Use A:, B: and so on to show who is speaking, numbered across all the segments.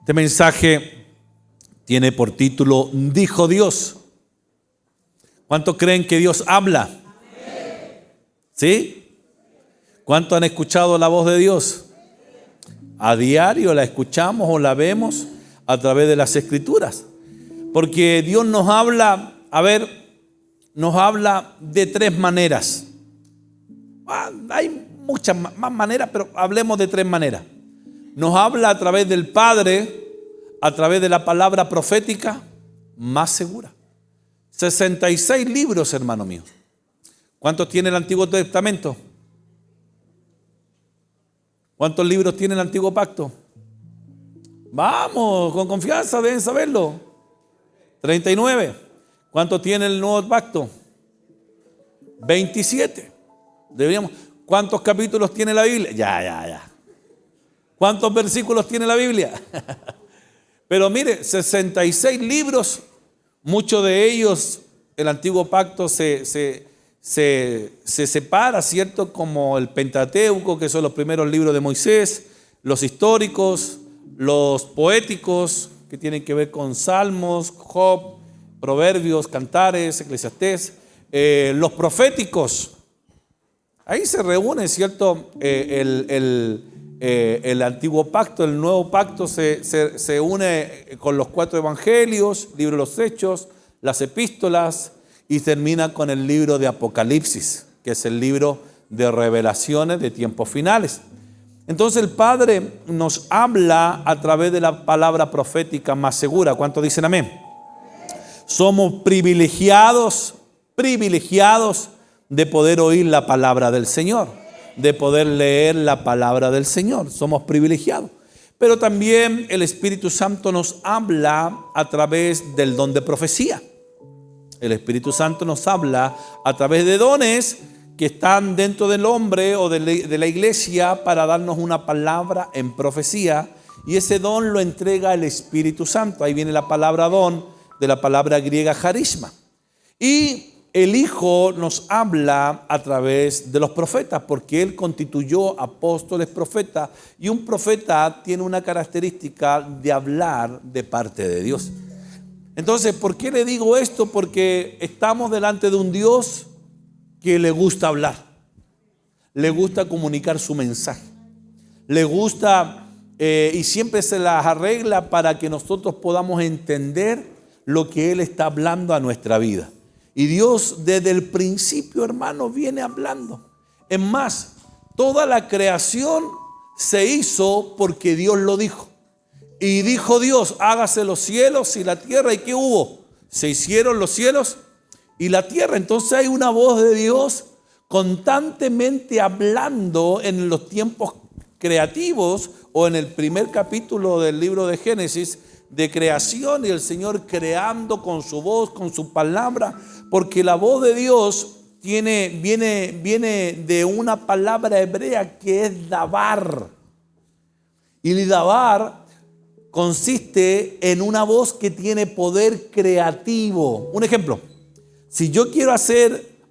A: Este mensaje tiene por título Dijo Dios. ¿Cuántos creen que Dios habla? ¿Sí? ¿Cuántos han escuchado la voz de Dios? A diario la escuchamos o la vemos a través de las Escrituras. Porque Dios nos habla, nos habla de tres maneras. Hay muchas más maneras, pero hablemos de tres maneras. Nos habla a través del Padre, a través de la palabra profética más segura. 66 libros, hermano mío. ¿Cuántos tiene el Antiguo Testamento? ¿Cuántos libros tiene el Antiguo Pacto? Vamos, con confianza, deben saberlo. 39. ¿Cuántos tiene el Nuevo Pacto? 27. ¿Cuántos capítulos tiene la Biblia? Ya. ¿Cuántos versículos tiene la Biblia? Pero mire, 66 libros, muchos de ellos, el Antiguo Pacto se separa, ¿cierto? Como el Pentateuco, que son los primeros libros de Moisés, los históricos, los poéticos, que tienen que ver con Salmos, Job, Proverbios, Cantares, Eclesiastés, los proféticos. Ahí se reúne, ¿cierto? El Antiguo Pacto. El Nuevo Pacto se une con los 4 evangelios, libro de los Hechos, las epístolas, y termina con el libro de Apocalipsis, que es el libro de revelaciones de tiempos finales. Entonces el Padre nos habla a través de la palabra profética más segura. ¿Cuántos dicen amén? Somos privilegiados de poder oír la palabra del Señor, de poder leer la palabra del Señor. Somos privilegiados. Pero también el Espíritu Santo nos habla a través del don de profecía. El Espíritu Santo nos habla a través de dones que están dentro del hombre o de la iglesia para darnos una palabra en profecía, y ese don lo entrega el Espíritu Santo. Ahí viene la palabra don, de la palabra griega charisma. Y el Hijo nos habla a través de los profetas, porque Él constituyó apóstoles, profetas, y un profeta tiene una característica de hablar de parte de Dios. Entonces, ¿por qué le digo esto? Porque estamos delante de un Dios que le gusta hablar, le gusta comunicar su mensaje, le gusta y siempre se las arregla para que nosotros podamos entender lo que Él está hablando a nuestra vida. Y Dios desde el principio, hermano, viene hablando. Es más, toda la creación se hizo porque Dios lo dijo. Y dijo Dios, hágase los cielos y la tierra. ¿Y qué hubo? Se hicieron los cielos y la tierra. Entonces hay una voz de Dios constantemente hablando en los tiempos creativos, o en el primer capítulo del libro de Génesis, de creación, y el Señor creando con su voz, con su palabra, porque la voz de Dios viene de una palabra hebrea que es dabar. Y dabar consiste en una voz que tiene poder creativo. Un ejemplo, si yo quiero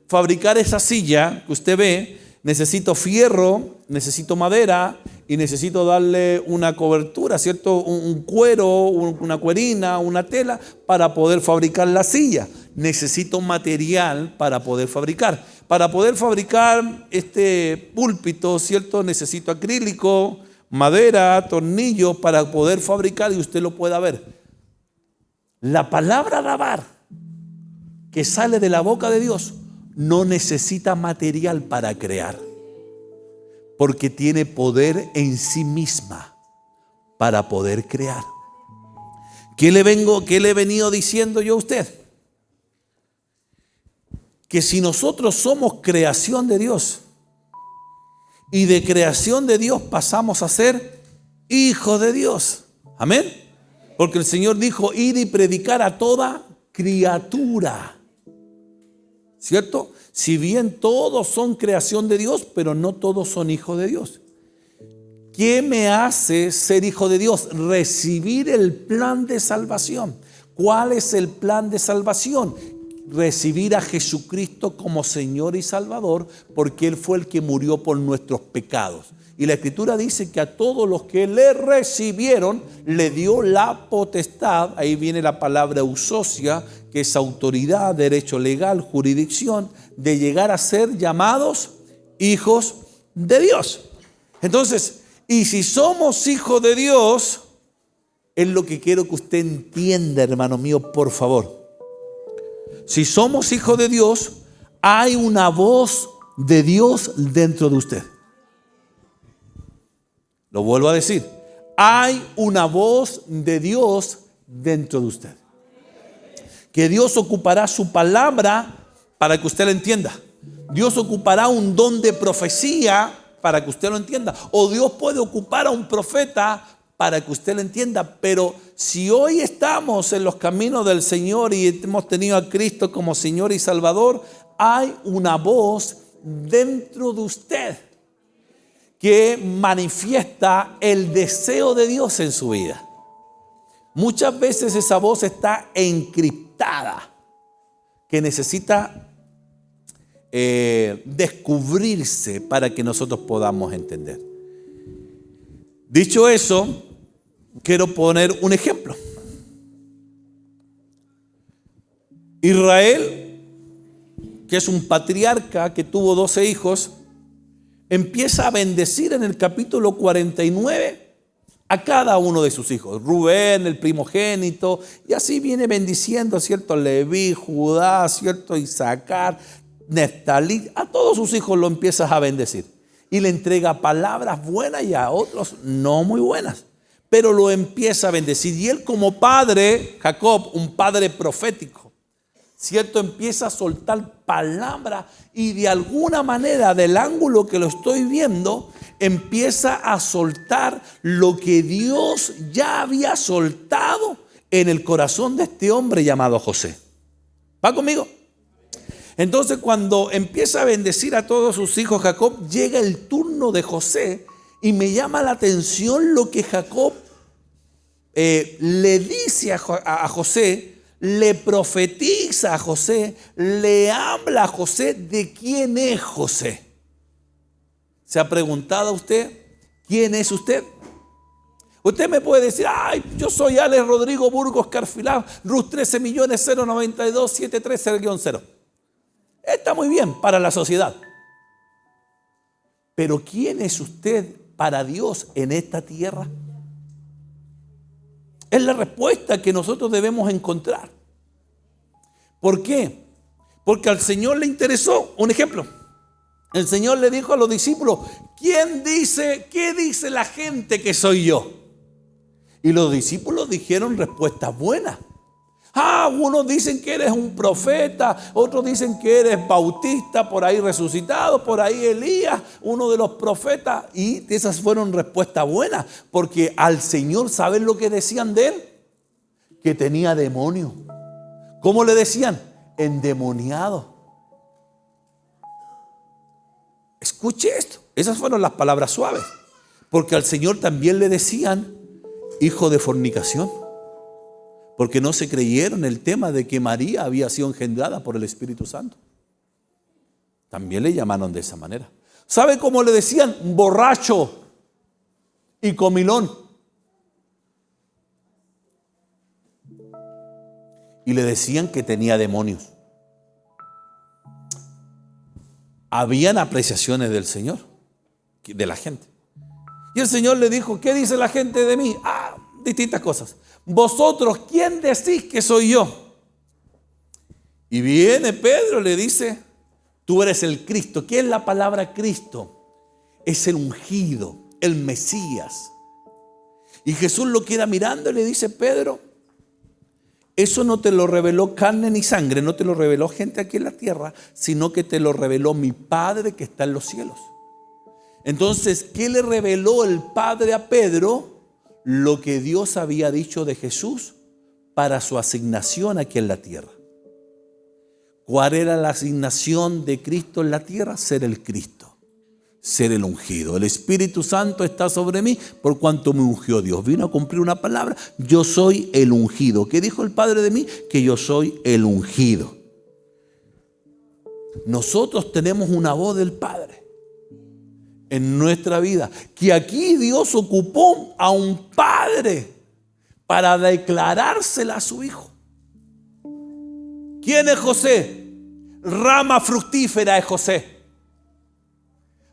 A: fabricar esa silla que usted ve, necesito fierro, necesito madera y necesito darle una cobertura, ¿cierto? Un cuero, una cuerina, una tela para poder fabricar la silla. Necesito material para poder fabricar. Para poder fabricar este púlpito, ¿cierto? Necesito acrílico, madera, tornillos para poder fabricar, y usted lo pueda ver. La palabra dabar que sale de la boca de Dios no necesita material para crear, porque tiene poder en sí misma para poder crear. ¿Qué le he venido diciendo yo a usted? Que si nosotros somos creación de Dios, y de creación de Dios pasamos a ser hijos de Dios. Amén. Porque el Señor dijo, ir y predicar a toda criatura. ¿Cierto? Si bien todos son creación de Dios, pero no todos son hijos de Dios. ¿Qué me hace ser hijo de Dios? Recibir el plan de salvación. ¿Cuál es el plan de salvación? recibir a Jesucristo como Señor y Salvador, porque Él fue el que murió por nuestros pecados. Y la Escritura dice que a todos los que le recibieron, le dio la potestad, ahí viene la palabra ousosia, que es autoridad, derecho legal, jurisdicción, de llegar a ser llamados hijos de Dios. Entonces, y si somos hijos de Dios, es lo que quiero que usted entienda, hermano mío, por favor. Si somos hijos de Dios, hay una voz de Dios dentro de usted. Lo vuelvo a decir, hay una voz de Dios dentro de usted. Que Dios ocupará su palabra para que usted la entienda. Dios ocupará un don de profecía para que usted lo entienda. O Dios puede ocupar a un profeta para que usted lo entienda. Pero si hoy estamos en los caminos del Señor y hemos tenido a Cristo como Señor y Salvador, hay una voz dentro de usted que manifiesta el deseo de Dios en su vida. Muchas veces esa voz está encriptada, que necesita descubrirse para que nosotros podamos entender. Dicho eso, quiero poner un ejemplo. Israel, que es un patriarca que tuvo 12 hijos, empieza a bendecir en el capítulo 49 a cada uno de sus hijos. Rubén, el primogénito, y así viene bendiciendo, ¿cierto? Leví, Judá, ¿cierto? Isaacar, Neftalí, a todos sus hijos lo empiezas a bendecir. Y le entrega palabras buenas y a otros no muy buenas. Pero lo empieza a bendecir. Y él como padre, Jacob, un padre profético, ¿cierto? Empieza a soltar palabras y de alguna manera, del ángulo que lo estoy viendo, empieza a soltar lo que Dios ya había soltado en el corazón de este hombre llamado José. ¿Va conmigo? Entonces, cuando empieza a bendecir a todos sus hijos Jacob, llega el turno de José y me llama la atención lo que Jacob le dice a José. Le profetiza a José, le habla a José de quién es José. ¿Se ha preguntado usted quién es usted? Usted me puede decir, ay, yo soy Alex Rodrigo Burgos Carfilá, RUS 13.092.730-0. Está muy bien para la sociedad. Pero ¿quién es usted para Dios en esta tierra? Es la respuesta que nosotros debemos encontrar. ¿Por qué? Porque al Señor le interesó. Un ejemplo. El Señor le dijo a los discípulos, qué dice la gente que soy yo? Y los discípulos dijeron respuestas buenas. Unos dicen que eres un profeta, otros dicen que eres Bautista, por ahí resucitado, por ahí Elías, uno de los profetas. Y esas fueron respuestas buenas, porque al Señor, ¿saben lo que decían de él? Que tenía demonio. ¿Cómo le decían? Endemoniado. Escuche esto. Esas fueron las palabras suaves. Porque al Señor también le decían hijo de fornicación. Porque no se creyeron el tema de que María había sido engendrada por el Espíritu Santo. También le llamaron de esa manera. ¿Sabe cómo le decían? Borracho y comilón. Y le decían que tenía demonios. Habían apreciaciones del Señor, de la gente. Y el Señor le dijo, ¿qué dice la gente de mí? Distintas cosas. Vosotros, ¿quién decís que soy yo? Y viene Pedro y le dice, tú eres el Cristo. ¿Qué es la palabra Cristo? Es el ungido, el Mesías. Y Jesús lo queda mirando y le dice, Pedro, eso no te lo reveló carne ni sangre, no te lo reveló gente aquí en la tierra, sino que te lo reveló mi Padre que está en los cielos. Entonces, ¿qué le reveló el Padre a Pedro? Lo que Dios había dicho de Jesús para su asignación aquí en la tierra. ¿Cuál era la asignación de Cristo en la tierra? Ser el Cristo, ser el ungido. El Espíritu Santo está sobre mí por cuanto me ungió Dios. Vino a cumplir una palabra. Yo soy el ungido. ¿Qué dijo el Padre de mí? Que yo soy el ungido. Nosotros tenemos una voz del Padre en nuestra vida, que aquí Dios ocupó a un padre para declarársela a su hijo. ¿Quién es José? Rama fructífera es José.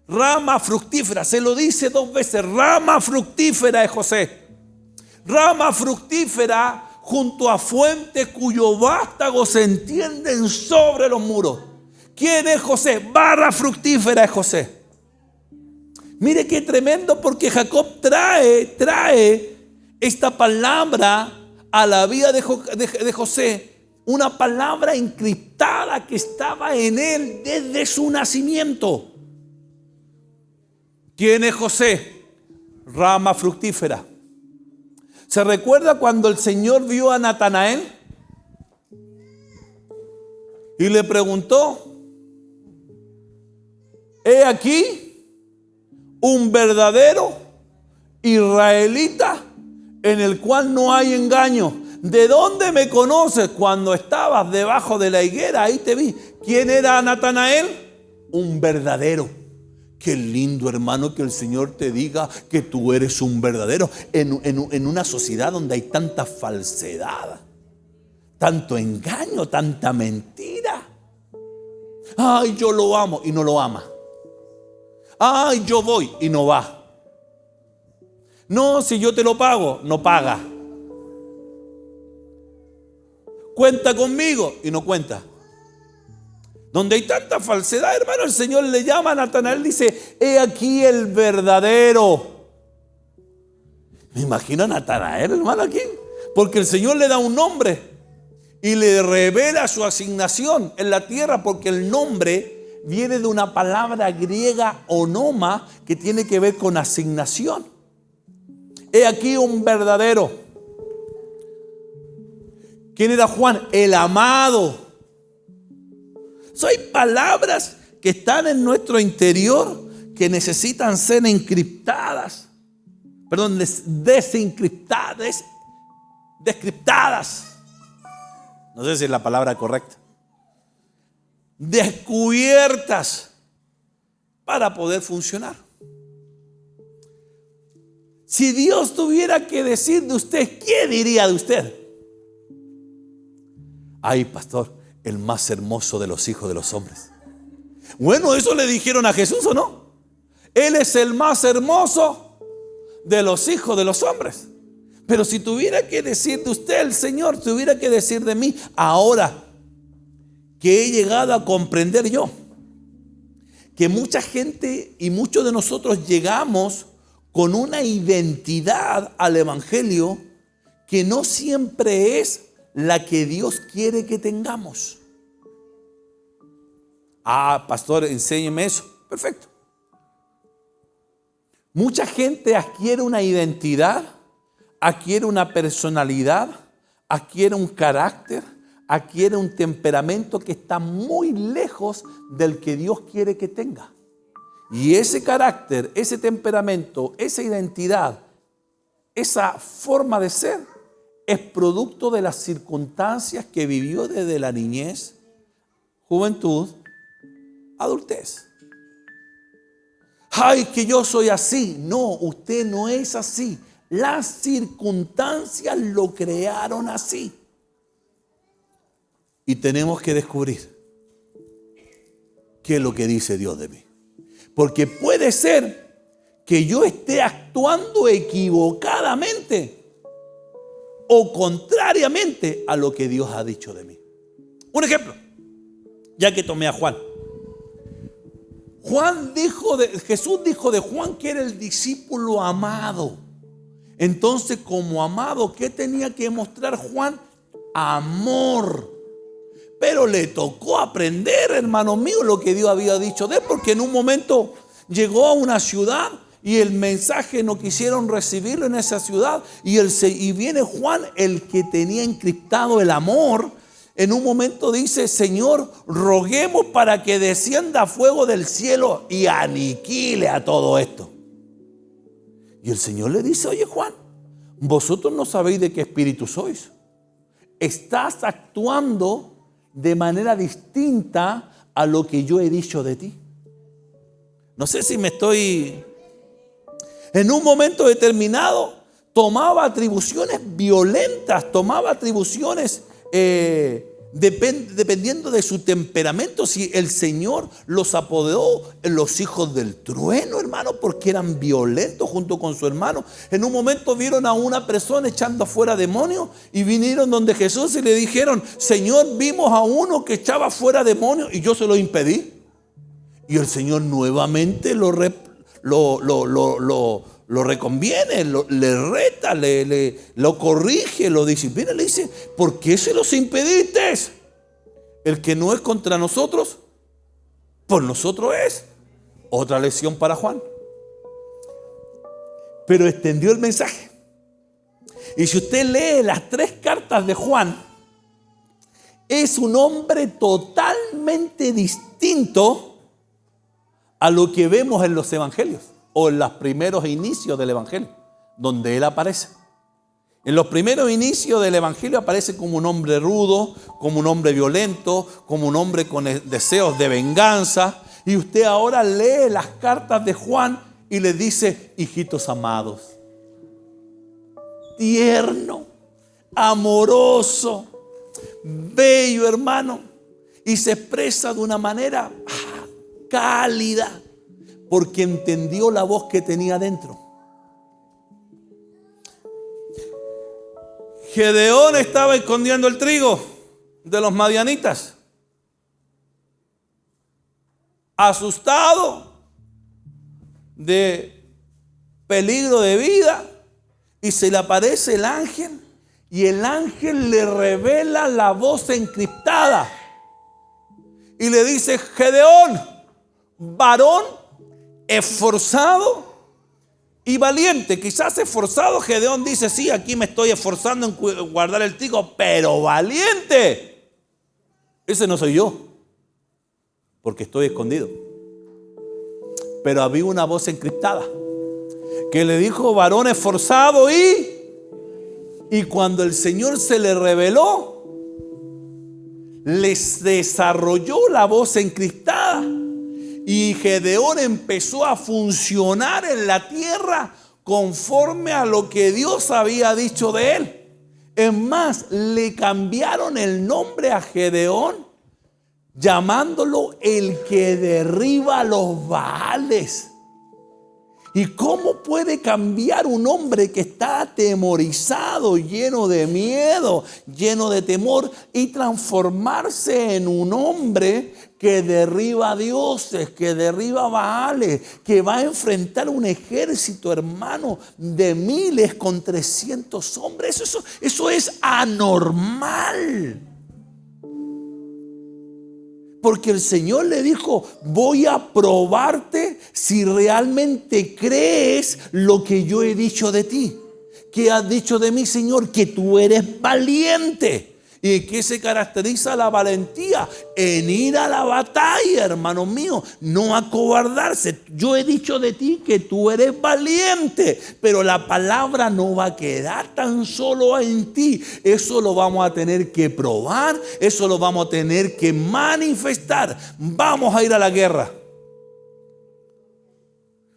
A: Rama fructífera, se lo dice 2 veces, rama fructífera es José. Rama fructífera junto a fuentes cuyos vástagos se entienden sobre los muros. ¿Quién es José? Barra fructífera es José. Mire qué tremendo, porque Jacob trae esta palabra a la vida de José, una palabra encriptada que estaba en él desde su nacimiento. ¿Quién es José? Rama fructífera. ¿Se recuerda cuando el Señor vio a Natanael y le preguntó: he aquí un verdadero israelita en el cual no hay engaño? ¿De dónde me conoces? Cuando estabas debajo de la higuera, ahí te vi. ¿Quién era Natanael? Un verdadero. Qué lindo, hermano, que el Señor te diga que tú eres un verdadero en una sociedad donde hay tanta falsedad, tanto engaño, tanta mentira. Ay, yo lo amo y no lo ama. Ay, yo voy y no va. No, si yo te lo pago, no paga. Cuenta conmigo y no cuenta. Donde hay tanta falsedad, hermano, el Señor le llama a Natanael, dice: he aquí el verdadero. Me imagino a Natanael, hermano, aquí, porque el Señor le da un nombre y le revela su asignación en la tierra, porque el nombre viene de una palabra griega onoma que tiene que ver con asignación. He aquí un verdadero. ¿Quién era Juan? El amado. Hay palabras que están en nuestro interior que necesitan ser encriptadas. Perdón, desencriptadas, descriptadas. No sé si es la palabra correcta. Descubiertas para poder funcionar. Si Dios tuviera que decir de usted, ¿qué diría de usted? Ay, pastor, el más hermoso de los hijos de los hombres. Bueno, eso le dijeron a Jesús, ¿o no? Él es el más hermoso de los hijos de los hombres. Pero si tuviera que decir de usted, el Señor tuviera que decir de mí, ahora que he llegado a comprender yo, que mucha gente y muchos de nosotros llegamos con una identidad al Evangelio que no siempre es la que Dios quiere que tengamos. Ah, pastor, enséñeme eso. Perfecto. Mucha gente adquiere una identidad, adquiere una personalidad, adquiere un carácter, adquiere un temperamento que está muy lejos del que Dios quiere que tenga. Y ese carácter, ese temperamento, esa identidad, esa forma de ser es producto de las circunstancias que vivió desde la niñez, juventud, adultez. Ay, que yo soy así. No, usted no es así. Las circunstancias lo crearon así. Y tenemos que descubrir qué es lo que dice Dios de mí. Porque puede ser que yo esté actuando equivocadamente o contrariamente a lo que Dios ha dicho de mí. Un ejemplo, ya que tomé a Juan. Jesús dijo de Juan que era el discípulo amado. Entonces, como amado, ¿qué tenía que mostrar Juan? Amor. Pero le tocó aprender, hermano mío, lo que Dios había dicho de él, porque en un momento llegó a una ciudad y el mensaje no quisieron recibirlo en esa ciudad, y viene Juan, el que tenía encriptado el amor. En un momento dice: Señor, roguemos para que descienda fuego del cielo y aniquile a todo esto. Y el Señor le dice: oye, Juan, vosotros no sabéis de qué espíritu sois. Estás actuando de manera distinta a lo que yo he dicho de ti. No sé si me estoy... En un momento determinado tomaba atribuciones violentas, tomaba atribuciones dependiendo de su temperamento. Si el Señor los apodó los hijos del trueno, hermano, porque eran violentos junto con su hermano. En un momento vieron a una persona echando fuera demonios y vinieron donde Jesús y le dijeron: Señor, vimos a uno que echaba fuera demonios y yo se lo impedí. Y el Señor nuevamente lo reconviene, le reta, lo corrige, lo disciplina. Le dice: ¿por qué se los impediste? El que no es contra nosotros, por nosotros es. Otra lección para Juan. Pero extendió el mensaje. Y si usted lee las 3 cartas de Juan, es un hombre totalmente distinto a lo que vemos en los evangelios o en los primeros inicios del evangelio, donde él aparece. En los primeros inicios del evangelio aparece como un hombre rudo, como un hombre violento, como un hombre con deseos de venganza. Y usted ahora lee las cartas de Juan y le dice: hijitos amados, tierno, amoroso, bello, hermano. Y se expresa de una manera cálida, porque entendió la voz que tenía dentro. Gedeón estaba escondiendo el trigo de los madianitas, asustado de peligro de vida, y se le aparece el ángel, y el ángel le revela la voz encriptada y le dice: Gedeón, varón esforzado y valiente. Quizás esforzado, Gedeón dice: sí, aquí me estoy esforzando en guardar el trigo, pero valiente, ese no soy yo, porque estoy escondido. Pero había una voz encriptada que le dijo: varón esforzado y cuando el Señor se le reveló, les desarrolló la voz encriptada. Y Gedeón empezó a funcionar en la tierra conforme a lo que Dios había dicho de él. Es más, le cambiaron el nombre a Gedeón, llamándolo el que derriba los Baales. ¿Y cómo puede cambiar un hombre que está atemorizado, lleno de miedo, lleno de temor, y transformarse en un hombre que derriba dioses, que derriba Baales, que va a enfrentar un ejército, hermano, de miles con 300 hombres? Eso es anormal. Porque el Señor le dijo: voy a probarte si realmente crees lo que yo he dicho de ti. ¿Qué has dicho de mí, Señor? Que tú eres valiente. ¿Y en qué se caracteriza la valentía? En ir a la batalla, hermano mío, no acobardarse. Yo he dicho de ti que tú eres valiente, pero la palabra no va a quedar tan solo en ti. Eso lo vamos a tener que probar, eso lo vamos a tener que manifestar. Vamos a ir a la guerra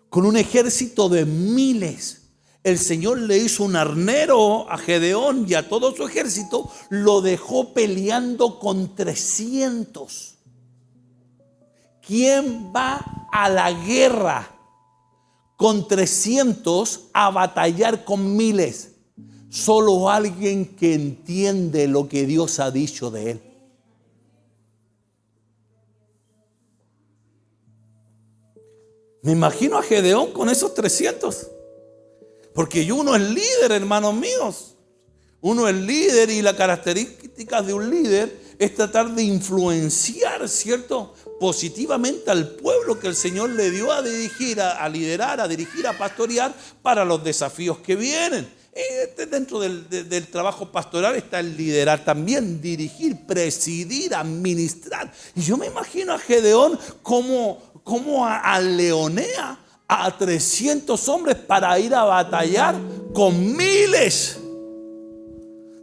A: con un ejército de miles. El Señor le hizo un arnero a Gedeón y a todo su ejército, lo dejó peleando con 300. ¿Quién va a la guerra con 300 a batallar con miles? Solo alguien que entiende lo que Dios ha dicho de él. Me imagino a Gedeón con esos 300. Porque uno es líder, hermanos míos. Uno es líder, y la característica de un líder es tratar de influenciar, ¿cierto?, positivamente al pueblo que el Señor le dio a dirigir, a liderar, a dirigir, a pastorear para los desafíos que vienen. Dentro del trabajo pastoral está el liderar también, dirigir, presidir, administrar. Y yo me imagino a Gedeón como aleonea a 300 hombres para ir a batallar con miles.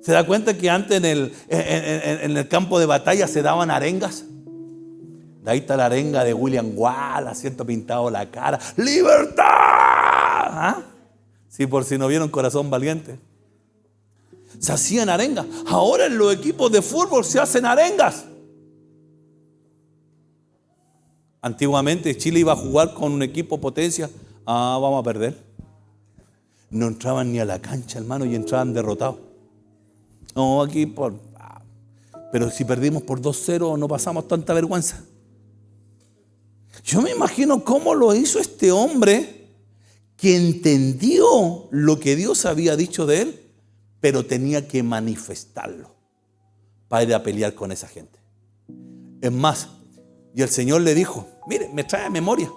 A: ¿Se da cuenta que antes en el campo de batalla se daban arengas? De ahí está la arenga de William Wallace, ¿cierto? Pintado la cara. ¡Libertad! ¿Ah? Sí, por si no vieron Corazón Valiente. Se hacían arengas. Ahora en los equipos de fútbol se hacen arengas. Antiguamente Chile iba a jugar con un equipo potencia. Vamos a perder. No entraban ni a la cancha, hermano, y entraban derrotados. No, aquí pero si perdimos por 2-0 no pasamos tanta vergüenza. Yo me imagino cómo lo hizo este hombre que entendió lo que Dios había dicho de él, pero tenía que manifestarlo para ir a pelear con esa gente. Es más, y el Señor le dijo, mire, me trae a memoria,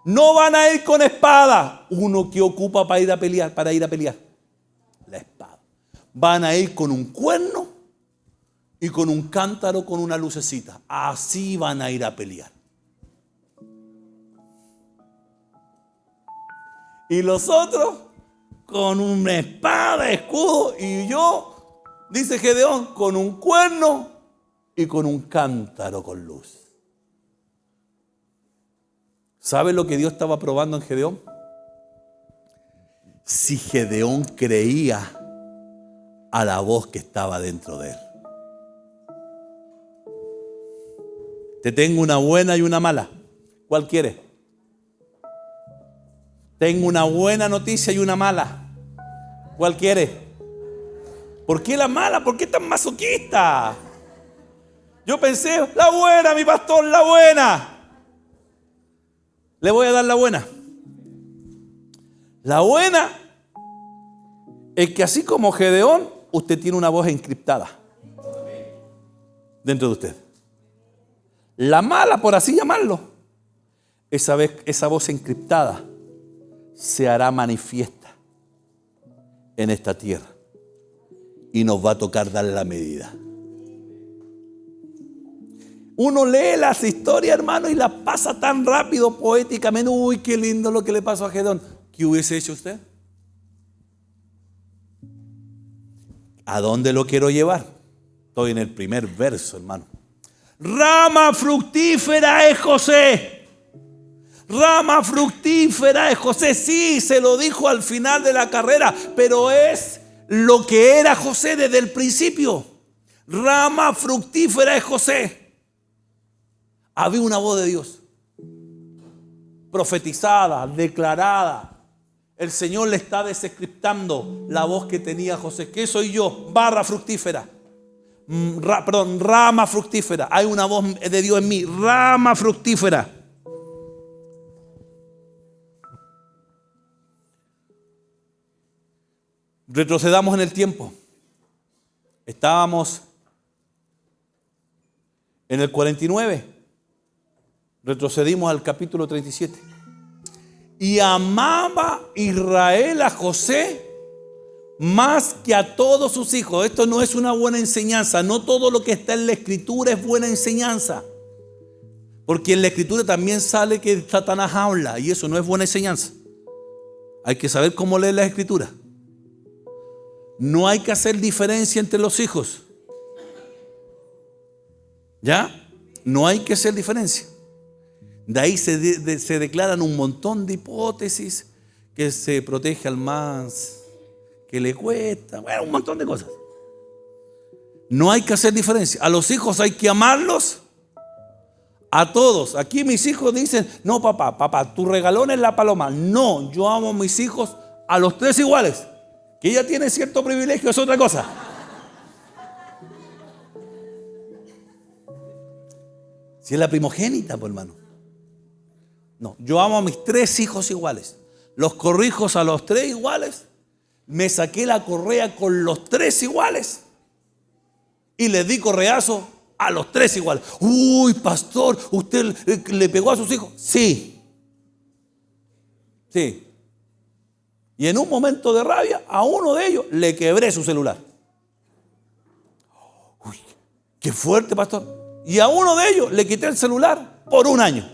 A: no van a ir con espada. Uno que ocupa para ir a pelear, la espada. Van a ir con un cuerno y con un cántaro con una lucecita. Así van a ir a pelear. Y los otros con una espada, escudo, y yo, dice Gedeón, con un cuerno y con un cántaro con luz. ¿Sabe lo que Dios estaba probando en Gedeón? Si Gedeón creía a la voz que estaba dentro de él. Te tengo una buena y una mala. ¿Cuál quieres? Tengo una buena noticia y una mala. ¿Cuál quieres? ¿Por qué la mala? ¿Por qué tan masoquista? Yo pensé, la buena, mi pastor, la buena. Le voy a dar la buena. La buena es que así como Gedeón, usted tiene una voz encriptada dentro de usted. La mala, por así llamarlo, esa voz encriptada se hará manifiesta en esta tierra y nos va a tocar dar la medida. Uno lee las historias, hermano, y las pasa tan rápido, poéticamente. Uy, qué lindo lo que le pasó a Gedeón. ¿Qué hubiese hecho usted? ¿A dónde lo quiero llevar? Estoy en el primer verso, hermano. Rama fructífera es José. Rama fructífera es José. Sí, se lo dijo al final de la carrera, pero es lo que era José desde el principio. Rama fructífera es José. Había una voz de Dios, profetizada, declarada. El Señor le está descriptando la voz que tenía José. ¿Qué soy yo? Barra fructífera. Rama fructífera. Hay una voz de Dios en mí. Rama fructífera. Retrocedamos en el tiempo. Estábamos en el 49. Retrocedimos al capítulo 37. Y amaba Israel a José más que a todos sus hijos. Esto no es una buena enseñanza. No todo lo que está en la Escritura es buena enseñanza. Porque en la Escritura también sale que Satanás habla. Y eso no es buena enseñanza. Hay que saber cómo leer la Escritura. No hay que hacer diferencia entre los hijos. ¿Ya? No hay que hacer diferencia. De ahí se declaran un montón de hipótesis, que se protege al más, que le cuesta, bueno, un montón de cosas. No hay que hacer diferencia. A los hijos hay que amarlos a todos. Aquí mis hijos dicen, no papá, tu regalón es la paloma. No, yo amo a mis hijos a los tres iguales. Que ella tiene cierto privilegio es otra cosa. Si es la primogénita, pues hermano. No, yo amo a mis tres hijos iguales. Los corrijo a los tres iguales. Me saqué la correa con los tres iguales. Y les di correazo a los tres iguales. Uy, pastor, ¿usted le pegó a sus hijos? Sí. Sí. Y en un momento de rabia, a uno de ellos le quebré su celular. Uy, qué fuerte, pastor. Y a uno de ellos le quité el celular por un año.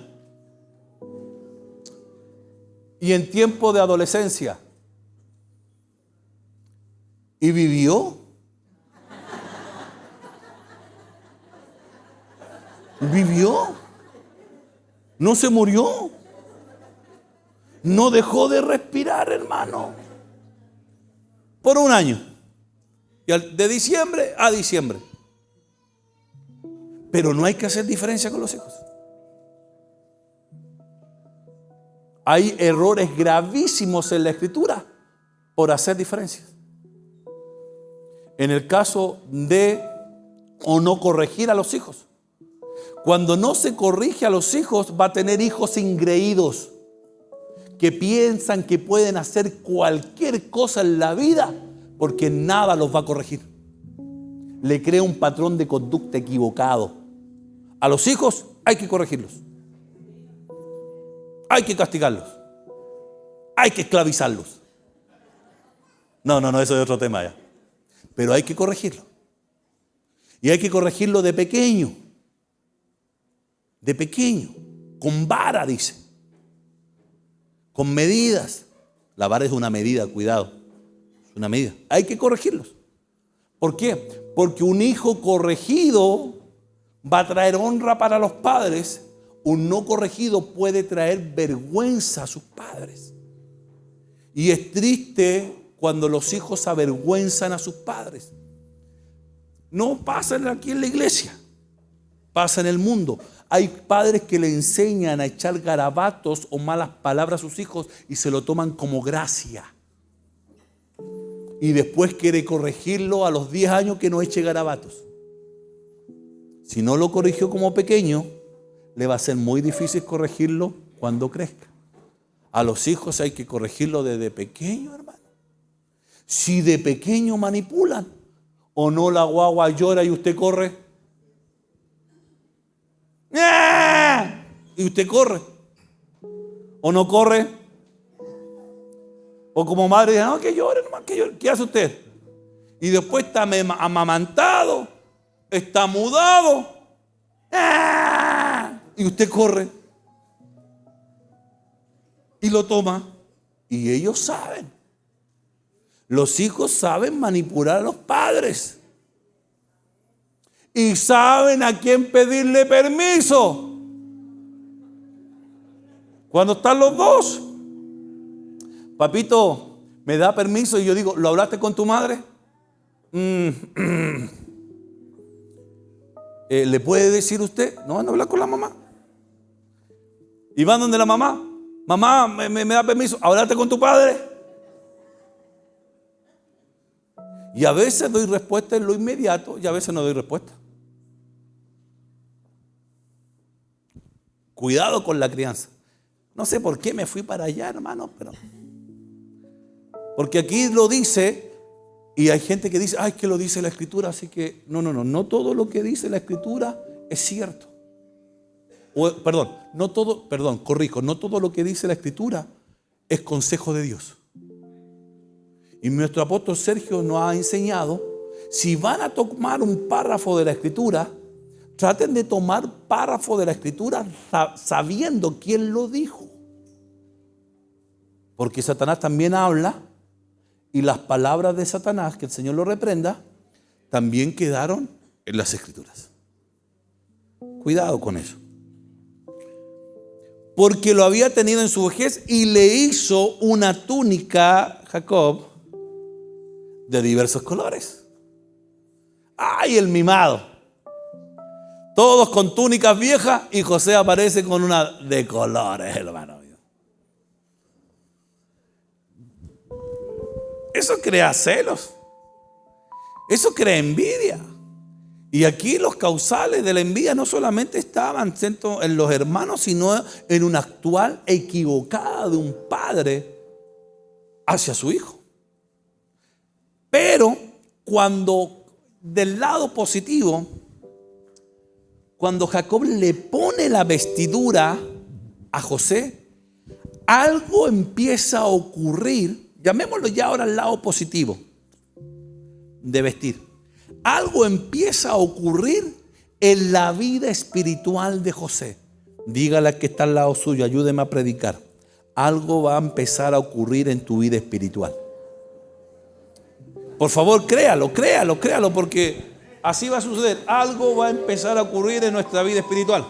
A: Y en tiempo de adolescencia. Y vivió. Vivió. No se murió. No dejó de respirar, hermano. Por un año. De diciembre a diciembre. Pero no hay que hacer diferencia con los hijos. Hay errores gravísimos en la escritura por hacer diferencias. En el caso de o no corregir a los hijos. Cuando no se corrige a los hijos, va a tener hijos ingreídos que piensan que pueden hacer cualquier cosa en la vida porque nada los va a corregir. Le crea un patrón de conducta equivocado. A los hijos hay que corregirlos. Hay que castigarlos. Hay que esclavizarlos. No, eso es otro tema ya. Pero hay que corregirlo. Y hay que corregirlo de pequeño. De pequeño. Con vara, dice. Con medidas. La vara es una medida, cuidado. Es una medida. Hay que corregirlos. ¿Por qué? Porque un hijo corregido va a traer honra para los padres. Un no corregido puede traer vergüenza a sus padres. Y es triste cuando los hijos avergüenzan a sus padres. No pasa aquí en la iglesia, pasa en el mundo. Hay padres que le enseñan a echar garabatos o malas palabras a sus hijos y se lo toman como gracia. Y después quiere corregirlo a los 10 años que no eche garabatos. Si no lo corrigió como pequeño, le va a ser muy difícil corregirlo cuando crezca. A los hijos hay que corregirlo desde pequeño, hermano. Si de pequeño manipulan, o no, la guagua llora y usted corre. ¡Ah! Y usted corre. O no corre. O como madre dice, no, que llore, hermano, que llore. ¿Qué hace usted? Y después está amamantado, está mudado. ¡Ah! Y usted corre. Y lo toma. Y ellos saben. Los hijos saben manipular a los padres. Y saben a quién pedirle permiso. Cuando están los dos. Papito, ¿me da permiso? Y yo digo, ¿lo hablaste con tu madre? ¿Le puede decir usted? No, anda a hablar con la mamá. Y van donde la mamá. Mamá, ¿me da permiso? ¿Hablaste con tu padre? Y a veces doy respuesta en lo inmediato y a veces no doy respuesta. Cuidado con la crianza. No sé por qué me fui para allá, hermano, pero porque aquí lo dice y hay gente que dice, ay, que lo dice la Escritura, así que no todo lo que dice la Escritura es cierto. No todo lo que dice la Escritura es consejo de Dios. Y nuestro apóstol Sergio nos ha enseñado, si van a tomar un párrafo de la Escritura, traten de tomar párrafo de la Escritura sabiendo quién lo dijo. Porque Satanás también habla y las palabras de Satanás, que el Señor lo reprenda, también quedaron en las Escrituras. Cuidado con eso. Porque lo había tenido en su vejez y le hizo una túnica, Jacob, de diversos colores. ¡Ay, el mimado! Todos con túnicas viejas y José aparece con una de colores, hermano. Eso crea celos. Eso crea envidia. Y aquí los causales de la envidia no solamente estaban en los hermanos, sino en una actual equivocada de un padre hacia su hijo. Pero cuando del lado positivo, cuando Jacob le pone la vestidura a José, algo empieza a ocurrir, llamémoslo ya ahora al lado positivo de vestir. Algo empieza a ocurrir en la vida espiritual de José. Dígale al que está al lado suyo, ayúdeme a predicar. Algo va a empezar a ocurrir en tu vida espiritual. Por favor, créalo, porque así va a suceder. Algo va a empezar a ocurrir en nuestra vida espiritual.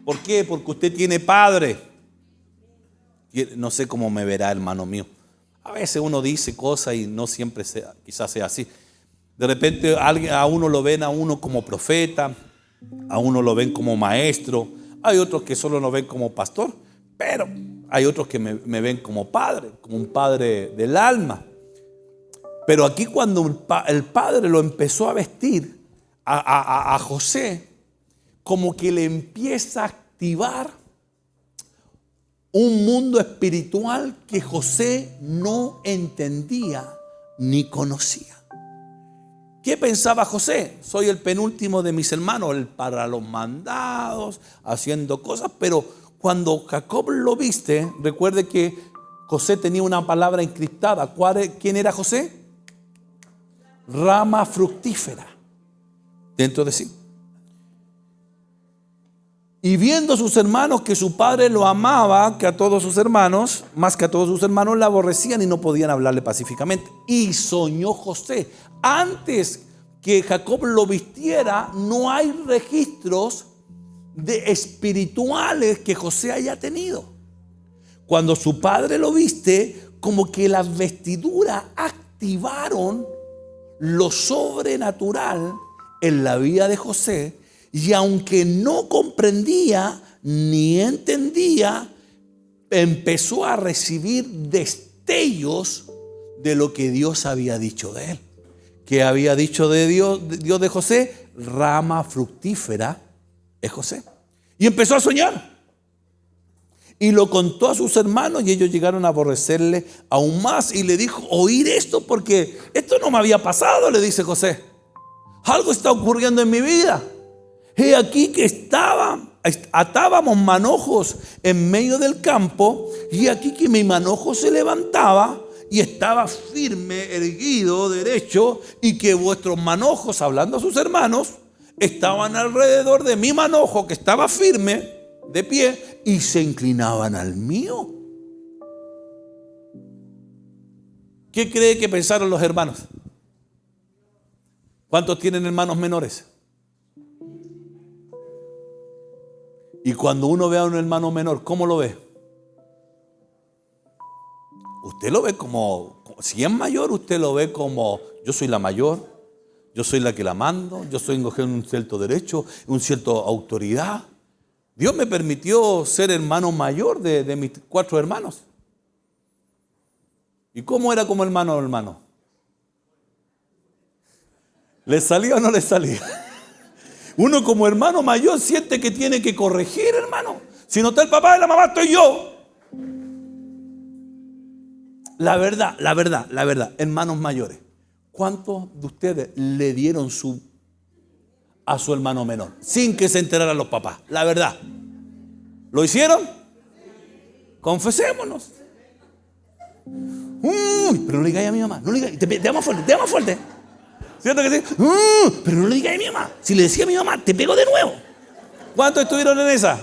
A: ¿Por qué? Porque usted tiene padre. No sé cómo me verá, hermano mío. A veces uno dice cosas y no siempre quizás sea así. De repente a uno lo ven a uno como profeta, a uno lo ven como maestro, hay otros que solo lo ven como pastor, pero hay otros que me ven como padre, como un padre del alma. Pero aquí cuando el padre lo empezó a vestir a José, como que le empieza a activar un mundo espiritual que José no entendía ni conocía. ¿Qué pensaba José? Soy el penúltimo de mis hermanos, el para los mandados, haciendo cosas, pero cuando Jacob lo viste, recuerde que José tenía una palabra encriptada. ¿Quién era José? Rama fructífera dentro de sí. Y viendo a sus hermanos que su padre lo amaba, que a todos sus hermanos, más que a todos sus hermanos, le aborrecían y no podían hablarle pacíficamente. Y soñó José. Antes que Jacob lo vistiera, no hay registros de espirituales que José haya tenido. Cuando su padre lo viste, como que las vestiduras activaron lo sobrenatural en la vida de José. Y aunque no comprendía ni entendía, empezó a recibir destellos de lo que Dios había dicho de él. ¿Qué había dicho de Dios de José? Rama fructífera es José. Y empezó a soñar. Y lo contó a sus hermanos y ellos llegaron a aborrecerle aún más. Y le dijo, oír esto porque esto no me había pasado, le dice José. Algo está ocurriendo en mi vida. He aquí que atábamos manojos en medio del campo, y aquí que mi manojo se levantaba y estaba firme, erguido, derecho, y que vuestros manojos, hablando a sus hermanos, estaban alrededor de mi manojo que estaba firme, de pie, y se inclinaban al mío. ¿Qué cree que pensaron los hermanos? ¿Cuántos tienen hermanos menores? Y cuando uno ve a un hermano menor, ¿cómo lo ve? Usted lo ve como, si es mayor, usted lo ve como, yo soy la mayor, yo soy la que la mando, yo soy en un cierto derecho, un cierto autoridad. Dios me permitió ser hermano mayor de mis 4 hermanos. ¿Y cómo era como hermano? ¿Le salía o no le salía? Uno como hermano mayor siente que tiene que corregir, hermano. Si no está el papá y la mamá, estoy yo. La verdad, hermanos mayores, ¿cuántos de ustedes le dieron a su hermano menor sin que se enteraran los papás? La verdad. ¿Lo hicieron? Confesémonos. Pero no le digáis a mi mamá. No le digáis. Te damos fuerte. ¿Cierto que sí? Pero no le digáis a mi mamá. Si le decía a mi mamá, te pego de nuevo. ¿Cuántos estuvieron en esa?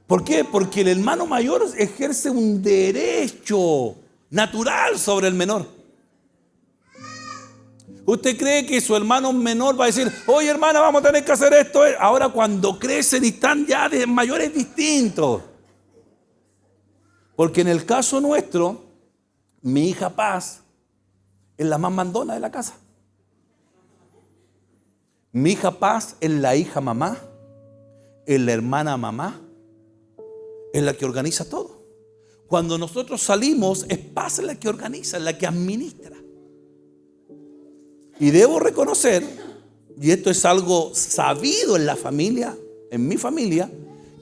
A: ¿Por qué? Porque el hermano mayor ejerce un derecho natural sobre el menor. ¿Usted cree que su hermano menor va a decir, oye hermana, vamos a tener que hacer esto? Ahora cuando crecen y están ya de mayores distintos. Porque en el caso nuestro, mi hija Paz es la más mandona de la casa. Mi hija Paz es la hija mamá, es la hermana mamá, es la que organiza todo. Cuando nosotros salimos, es Paz la que organiza, la que administra. Y debo reconocer, y esto es algo sabido en la familia, en mi familia,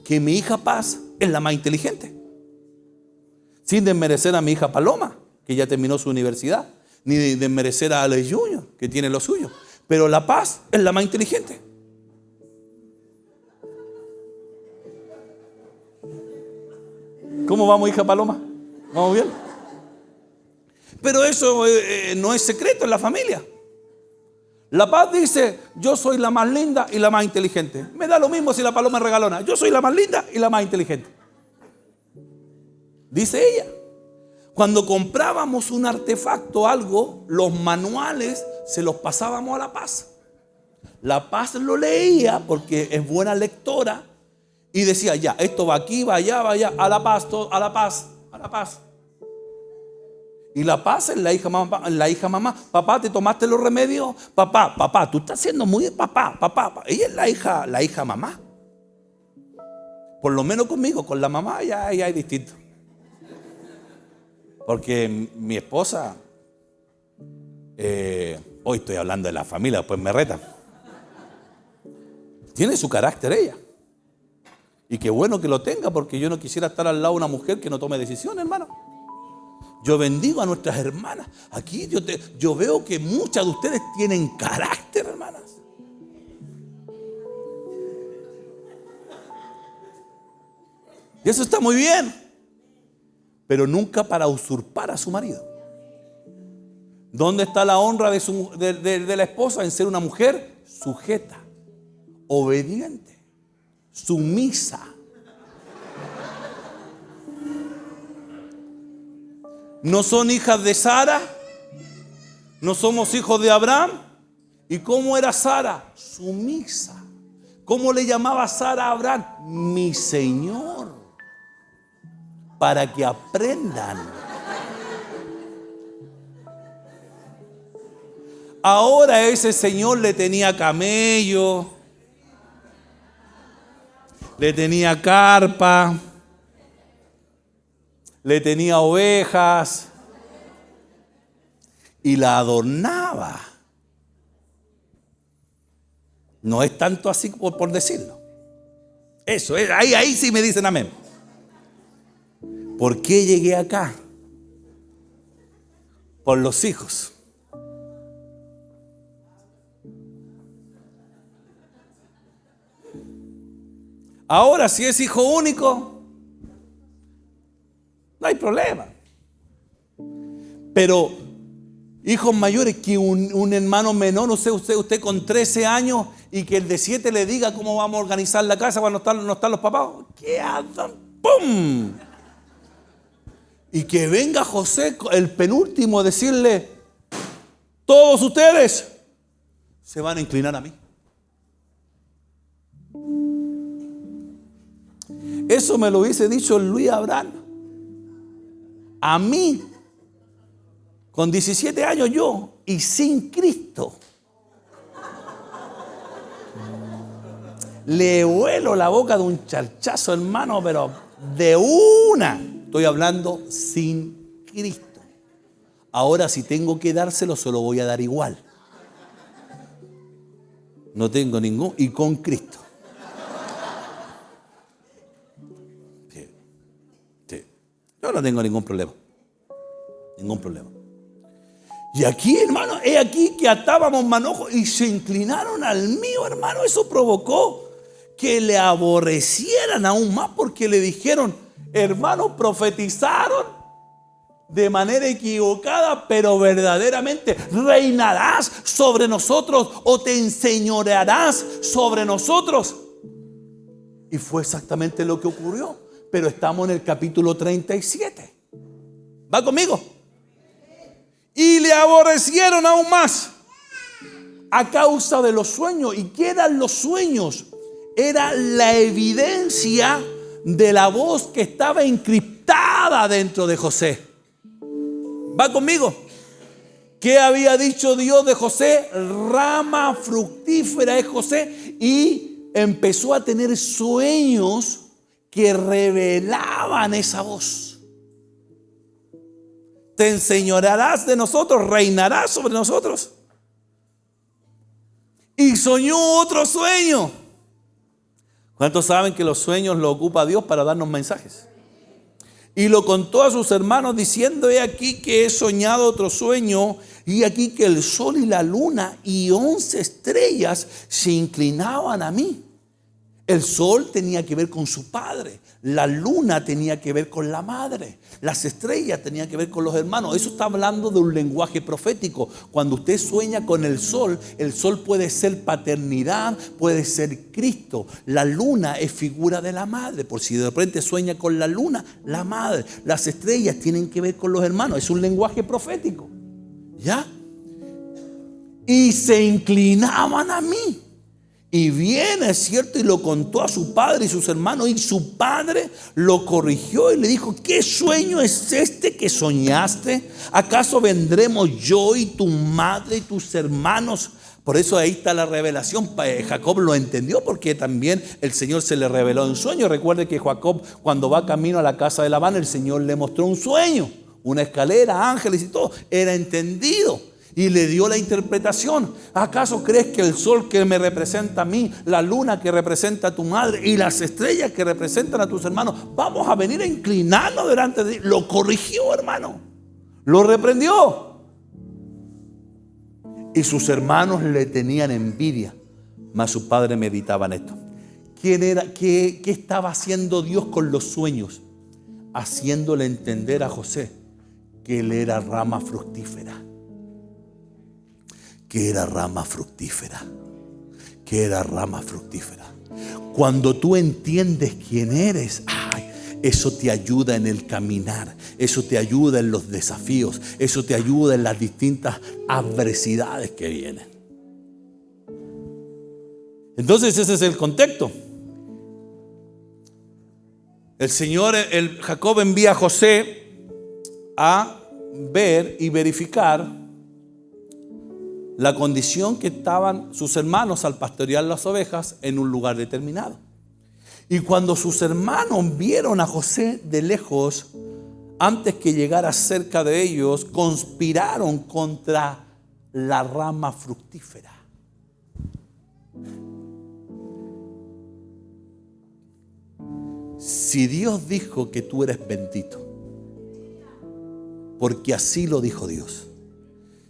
A: que mi hija Paz es la más inteligente. Sin desmerecer a mi hija Paloma, que ya terminó su universidad, ni desmerecer a Alex Junior, que tiene lo suyo. Pero la Paz es la más inteligente. ¿Cómo vamos, hija Paloma? ¿Vamos bien? Pero eso no es secreto en la familia. La Paz dice, yo soy la más linda y la más inteligente. Me da lo mismo si la Paloma es regalona. Yo soy la más linda y la más inteligente. Dice ella. Cuando comprábamos un artefacto, algo, los manuales se los pasábamos a la Paz. La Paz lo leía porque es buena lectora y decía, ya, esto va aquí, va allá, a la paz, a la paz, a la paz. Y la Paz es la hija mamá. Papá, ¿te tomaste los remedios? Papá, tú estás siendo muy papá. Ella es la hija mamá. Por lo menos conmigo, con la mamá ya es distinto. Porque mi esposa, hoy estoy hablando de la familia, después me reta. Tiene su carácter ella. Y qué bueno que lo tenga, porque yo no quisiera estar al lado de una mujer que no tome decisiones, hermano. Yo bendigo a nuestras hermanas. Aquí yo veo que muchas de ustedes tienen carácter, hermanas. Y eso está muy bien. Pero nunca para usurpar a su marido. ¿Dónde está la honra de la esposa? En ser una mujer sujeta, obediente, sumisa. No son hijas de Sara, no somos hijos de Abraham. ¿Y cómo era Sara? Sumisa. ¿Cómo le llamaba Sara a Abraham? Mi Señor. Para que aprendan. Ahora ese señor le tenía camello, le tenía carpa, le tenía ovejas y la adornaba. No es tanto así por decirlo. Eso es, ahí sí me dicen amén. ¿Por qué llegué acá? Por los hijos. Ahora, si es hijo único, no hay problema. Pero hijos mayores, que un hermano menor, usted con 13 años, y que el de 7 le diga cómo vamos a organizar la casa cuando no están los papás, ¿qué hacen? ¡Pum! Y que venga José, el penúltimo, a decirle, todos ustedes se van a inclinar a mí. Eso me lo hubiese dicho Luis Abraham. A mí, con 17 años yo, y sin Cristo, le vuelo la boca de un charchazo, hermano, pero de una. Estoy hablando sin Cristo. Ahora, si tengo que dárselo, se lo voy a dar igual. No tengo ningún, y con Cristo. Yo no tengo ningún problema. Ningún problema. Y aquí, hermano, es aquí que atábamos manojos y se inclinaron al mío, hermano. Eso provocó que le aborrecieran aún más, porque le dijeron, hermano, profetizaron de manera equivocada, pero verdaderamente reinarás sobre nosotros o te enseñorearás sobre nosotros. Y fue exactamente lo que ocurrió. Pero estamos en el capítulo 37. ¿Va conmigo? Y le aborrecieron aún más a causa de los sueños. ¿Y qué eran los sueños? Era la evidencia de la voz que estaba encriptada dentro de José. ¿Va conmigo? ¿Qué había dicho Dios de José? Rama fructífera es José. Y empezó a tener sueños que revelaban esa voz. Te enseñorearás de nosotros, reinarás sobre nosotros. Y soñó otro sueño. ¿Cuántos saben que los sueños los ocupa Dios para darnos mensajes? Y lo contó a sus hermanos diciendo, he aquí que he soñado otro sueño, y aquí que el sol y la luna y 11 estrellas se inclinaban a mí. El sol tenía que ver con su padre, la luna tenía que ver con la madre, las estrellas tenían que ver con los hermanos. Eso está hablando de un lenguaje profético. Cuando usted sueña con el sol puede ser paternidad, puede ser Cristo. La luna es figura de la madre, por si de repente sueña con la luna, la madre. Las estrellas tienen que ver con los hermanos, es un lenguaje profético. ¿Ya? y se inclinaban a mí. Y viene, es cierto, y lo contó a su padre y sus hermanos, y su padre lo corrigió y le dijo: ¿qué sueño es este que soñaste? ¿Acaso vendremos yo y tu madre y tus hermanos? Por eso ahí está la revelación. Jacob lo entendió, porque también el Señor se le reveló en sueño. Recuerde que Jacob, cuando va camino a la casa de Labán, el Señor le mostró un sueño, una escalera, ángeles y todo. Era entendido y le dio la interpretación. ¿Acaso crees que el sol que me representa a mí, la luna que representa a tu madre y las estrellas que representan a tus hermanos, vamos a venir a inclinarnos delante de ti? Lo corrigió, hermano, lo reprendió. Y sus hermanos le tenían envidia, mas su padre meditaba en esto. ¿Quién era? ¿Qué estaba haciendo Dios con los sueños? Haciéndole entender a José que él era rama fructífera. Que era rama fructífera. Que era rama fructífera. Cuando tú entiendes quién eres, eso te ayuda en el caminar. Eso te ayuda en los desafíos. Eso te ayuda en las distintas adversidades que vienen. Entonces ese es el contexto. El Señor, Jacob envía a José a ver y verificar la condición que estaban sus hermanos al pastorear las ovejas en un lugar determinado. Y cuando sus hermanos vieron a José de lejos, antes que llegara cerca de ellos, conspiraron contra la rama fructífera. Si Dios dijo que tú eres bendito, porque así lo dijo Dios.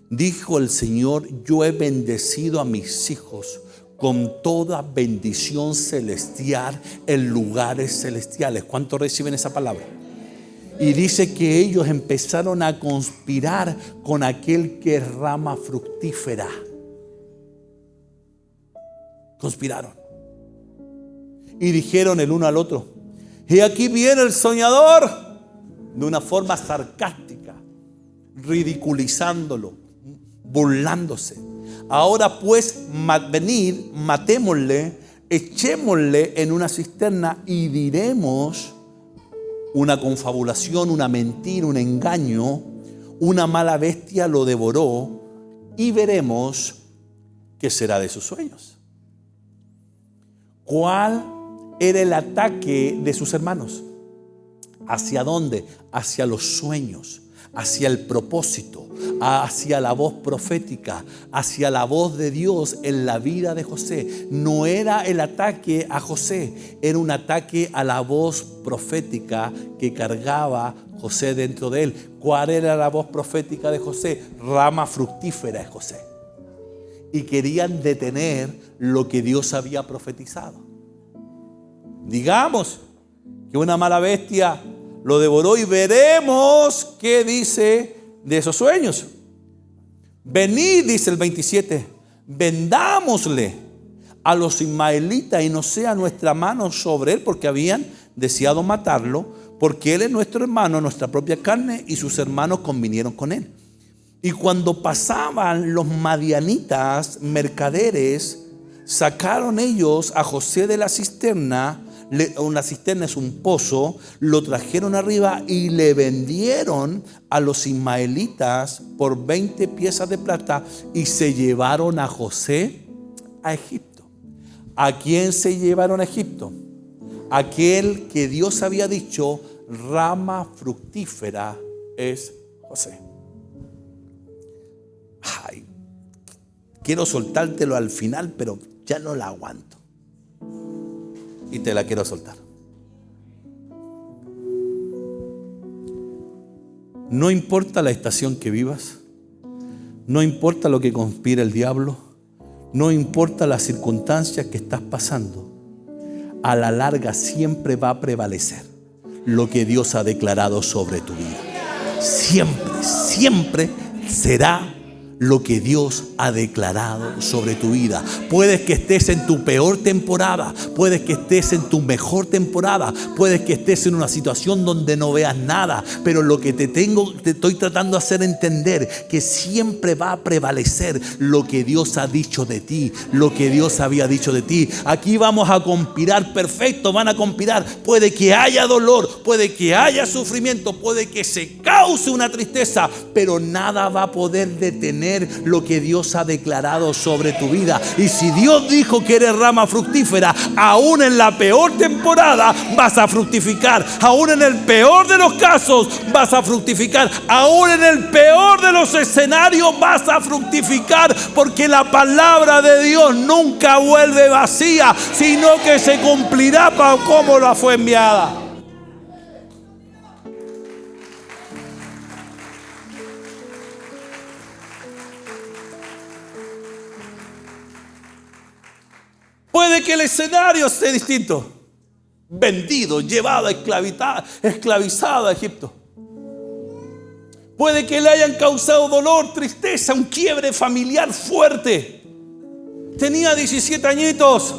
A: Dijo el Señor: yo he bendecido a mis hijos con toda bendición celestial en lugares celestiales. ¿Cuántos reciben esa palabra? Y dice que ellos empezaron a conspirar con aquel que es rama fructífera. Conspiraron. Y dijeron el uno al otro: y aquí viene el soñador, de una forma sarcástica, ridiculizándolo, burlándose. Ahora pues, venid, matémosle, echémosle en una cisterna y diremos una confabulación, una mentira, un engaño. Una mala bestia lo devoró y veremos qué será de sus sueños. ¿Cuál era el ataque de sus hermanos? ¿Hacia dónde? Hacia los sueños, hacia el propósito, hacia la voz profética, hacia la voz de Dios en la vida de José. No era el ataque a José, era un ataque a la voz profética que cargaba José dentro de él. ¿Cuál era la voz profética de José? Rama fructífera es José. Y querían detener lo que Dios había profetizado. Digamos que una mala bestia lo devoró y veremos qué dice de esos sueños. Venid, dice el 27, vendámosle a los ismaelitas y no sea nuestra mano sobre él, porque habían deseado matarlo, porque él es nuestro hermano, nuestra propia carne, y sus hermanos convinieron con él. Y cuando pasaban los madianitas mercaderes, sacaron ellos a José de la cisterna. Una cisterna es un pozo, lo trajeron arriba y le vendieron a los ismaelitas por 20 piezas de plata y se llevaron a José a Egipto. ¿A quién se llevaron a Egipto? Aquel que Dios había dicho, rama fructífera es José. Ay, quiero soltártelo al final, pero ya no la aguanto. Y te la quiero soltar. No importa la estación que vivas, no importa lo que conspira el diablo, no importa las circunstancias que estás pasando, a la larga siempre va a prevalecer lo que Dios ha declarado sobre tu vida. Siempre, siempre será lo que Dios ha declarado sobre tu vida. Puedes que estés en tu peor temporada, puedes que estés en tu mejor temporada, puedes que estés en una situación donde no veas nada, pero lo que te estoy tratando de hacer entender, que siempre va a prevalecer lo que Dios ha dicho de ti, lo que Dios había dicho de ti. Aquí vamos a conspirar, perfecto, van a conspirar. Puede que haya dolor, puede que haya sufrimiento, puede que se cause una tristeza, pero nada va a poder detener lo que Dios ha declarado sobre tu vida. Y si Dios dijo que eres rama fructífera, aún en la peor temporada vas a fructificar, aún en el peor de los casos vas a fructificar, aún en el peor de los escenarios vas a fructificar, porque la palabra de Dios nunca vuelve vacía, sino que se cumplirá para como la fue enviada. Puede que el escenario sea distinto. Vendido, llevado, esclavizado a Egipto. Puede que le hayan causado dolor, tristeza, un quiebre familiar fuerte. Tenía 17 añitos.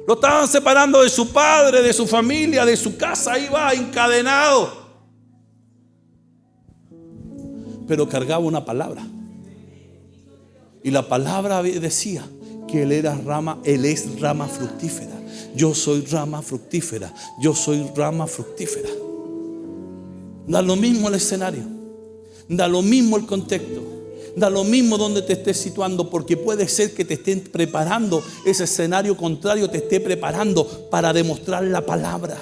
A: Lo estaban separando de su padre, de su familia, de su casa. Iba encadenado. Pero cargaba una palabra. Y la palabra decía que él es rama fructífera. Yo soy rama fructífera. Yo soy rama fructífera. Da lo mismo el escenario, da lo mismo el contexto, da lo mismo donde te estés situando, porque puede ser que te estén preparando, ese escenario contrario te esté preparando para demostrar la palabra.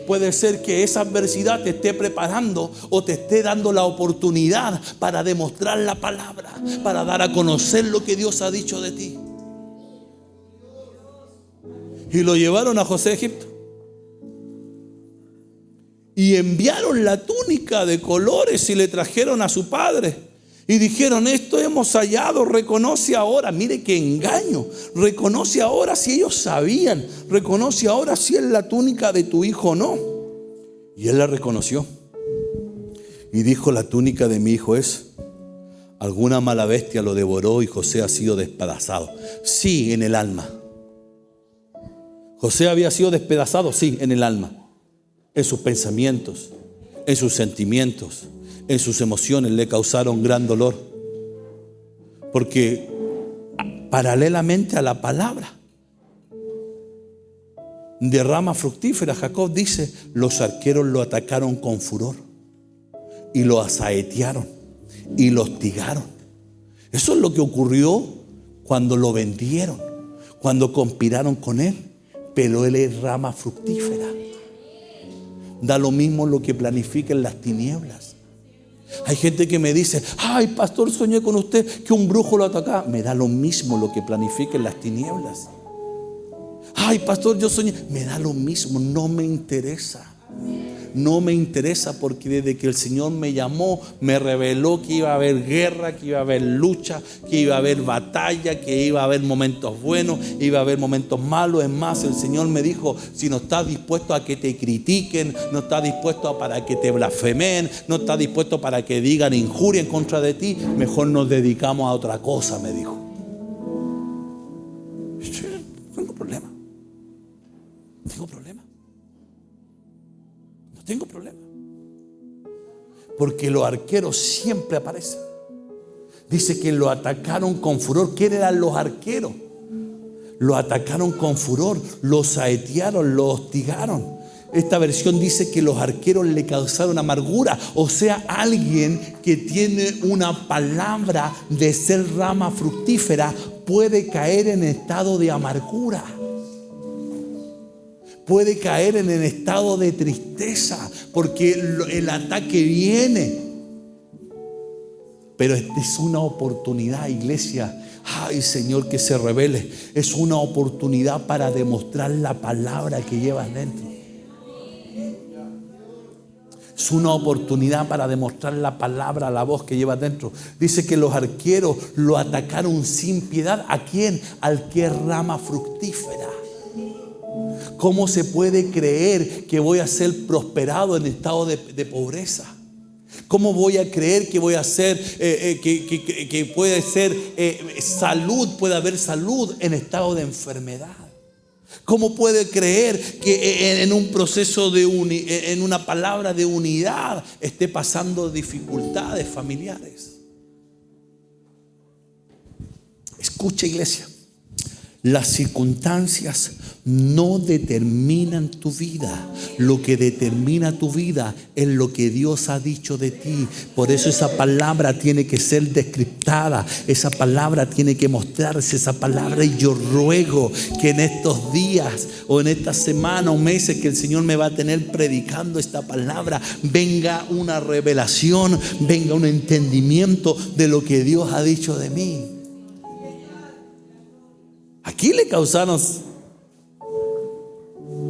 A: Puede ser que esa adversidad te esté preparando o te esté dando la oportunidad para demostrar la palabra, para dar a conocer lo que Dios ha dicho de ti. Y lo llevaron a José a Egipto. Y enviaron la túnica de colores y le trajeron a su padre. Y dijeron: esto hemos hallado, reconoce ahora. Mire qué engaño. Reconoce ahora si ellos sabían. Reconoce ahora si es la túnica de tu hijo o no. Y él la reconoció. Y dijo: la túnica de mi hijo es. Alguna mala bestia lo devoró y José ha sido despedazado. Sí, en el alma. José había sido despedazado, sí, en el alma, en sus pensamientos, en sus sentimientos, en sus emociones le causaron gran dolor. Porque paralelamente a la palabra de rama fructífera, Jacob dice: los arqueros lo atacaron con furor y lo asaetearon y lo hostigaron. Eso es lo que ocurrió cuando lo vendieron, cuando conspiraron con él. Pero él es rama fructífera. Da lo mismo lo que planifiquen las tinieblas. Hay gente que me dice: ay, pastor, soñé con usted que un brujo lo atacaba. Me da lo mismo lo que planifiquen las tinieblas. Ay, pastor, yo soñé. Me da lo mismo, no me interesa. No me interesa, porque desde que el Señor me llamó, me reveló que iba a haber guerra, que iba a haber lucha, que iba a haber batalla, que iba a haber momentos buenos, iba a haber momentos malos. Es más, el Señor me dijo: si no estás dispuesto a que te critiquen, no estás dispuesto para que te blasfemen, no estás dispuesto para que digan injuria en contra de ti, mejor nos dedicamos a otra cosa, me dijo. Tengo problema. Tengo problema. Porque los arqueros siempre aparecen. Dice que lo atacaron con furor. ¿Quién eran los arqueros? Lo atacaron con furor, lo saetearon, lo hostigaron. Esta versión dice que los arqueros le causaron amargura. O sea, alguien que tiene una palabra de ser rama fructífera puede caer en estado de amargura. Puede caer en el estado de tristeza, porque el ataque viene. Pero esta es una oportunidad, iglesia. Ay, Señor, que se revele. Es una oportunidad para demostrar la palabra que llevas dentro. Es una oportunidad para demostrar la palabra, la voz que llevas dentro. Dice que los arqueros lo atacaron sin piedad. ¿A quién? Al que es rama fructífera. ¿Cómo se puede creer que voy a ser prosperado en estado de pobreza? ¿Cómo voy a creer que voy a ser, que puede ser salud, puede haber salud en estado de enfermedad? ¿Cómo puede creer que en un proceso en una palabra de unidad esté pasando dificultades familiares? Escucha, iglesia. Las circunstancias no determinan tu vida. Lo que determina tu vida es lo que Dios ha dicho de ti. Por eso esa palabra tiene que ser descriptada. Esa palabra tiene que mostrarse, esa palabra. Y yo ruego que en estos días o en esta semana o meses que el Señor me va a tener predicando esta palabra, venga una revelación, venga un entendimiento de lo que Dios ha dicho de mí. Aquí le causaron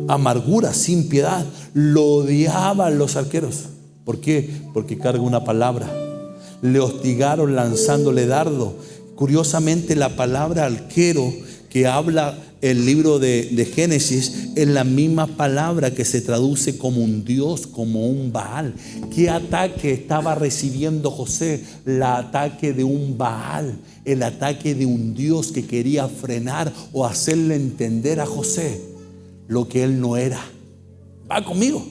A: amargura sin piedad. Lo odiaban los arqueros. ¿Por qué? Porque carga una palabra. Le hostigaron lanzándole dardo. Curiosamente, la palabra arquero que habla el libro de Génesis es la misma palabra que se traduce como un dios, como un Baal. ¿Qué ataque estaba recibiendo José? El ataque de un Baal, el ataque de un dios que quería frenar o hacerle entender a José lo que él no era. ¿Va conmigo?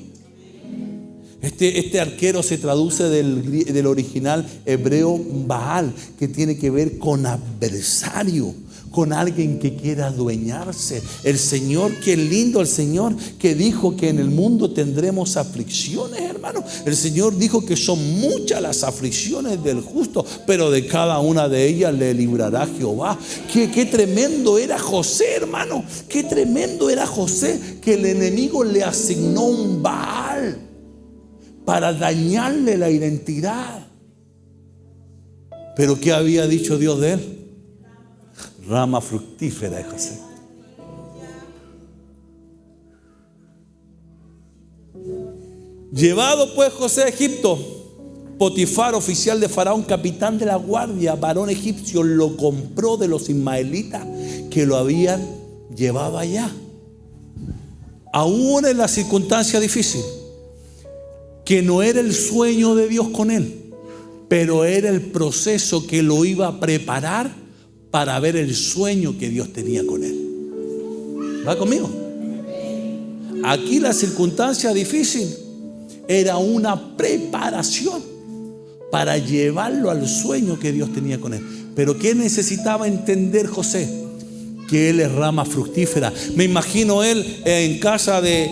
A: Este arquero se traduce del original hebreo Baal, que tiene que ver con adversario, con alguien que quiera adueñarse. El Señor, qué lindo el Señor que dijo que en el mundo tendremos aflicciones, hermano. El Señor dijo que son muchas las aflicciones del justo, pero de cada una de ellas le librará Jehová. Qué tremendo era José, hermano. Qué tremendo era José, que el enemigo le asignó un Baal para dañarle la identidad. Pero ¿qué había dicho Dios de él? Rama fructífera de José. Llevado pues José a Egipto, Potifar, oficial de Faraón, capitán de la guardia, varón egipcio, lo compró de los ismaelitas que lo habían llevado allá. Aún en la circunstancia difícil, que no era el sueño de Dios con él, pero era el proceso que lo iba a preparar para ver el sueño que Dios tenía con él. ¿Va conmigo? Aquí la circunstancia difícil era una preparación para llevarlo al sueño que Dios tenía con él. Pero ¿qué necesitaba entender José? Que él es rama fructífera. Me imagino él en casa de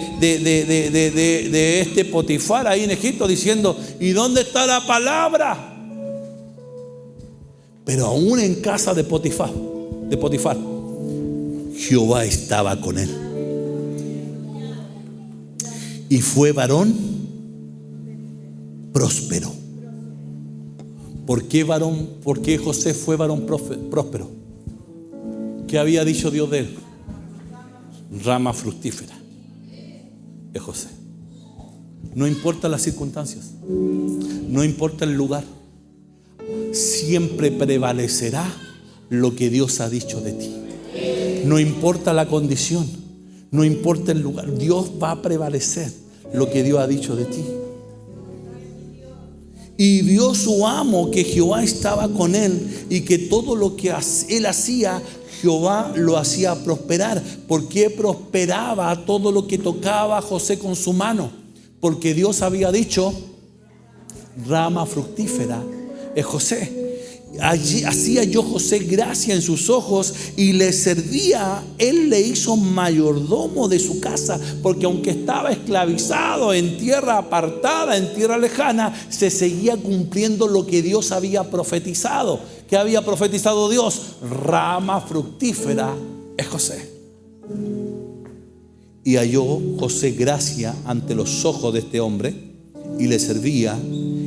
A: este Potifar ahí en Egipto diciendo: ¿y dónde está la palabra? Pero aún en casa de Potifar, Jehová estaba con él. Y fue varón próspero. ¿Por qué varón? ¿Por qué José fue varón próspero? ¿Qué había dicho Dios de él? Rama fructífera es José. No importa las circunstancias, no importa el lugar, siempre prevalecerá lo que Dios ha dicho de ti. No importa la condición, no importa el lugar, Dios va a prevalecer lo que Dios ha dicho de ti. Y vio su amo que Jehová estaba con él y que todo lo que él hacía, Jehová lo hacía prosperar. ¿Por qué prosperaba todo lo que tocaba José con su mano? Porque Dios había dicho: rama fructífera es José. Allí hacía yo José gracia en sus ojos y le servía. Él le hizo mayordomo de su casa, porque aunque estaba esclavizado en tierra apartada, en tierra lejana, se seguía cumpliendo lo que Dios había profetizado. ¿Qué había profetizado Dios? Rama fructífera es José. Y halló José gracia ante los ojos de este hombre y le servía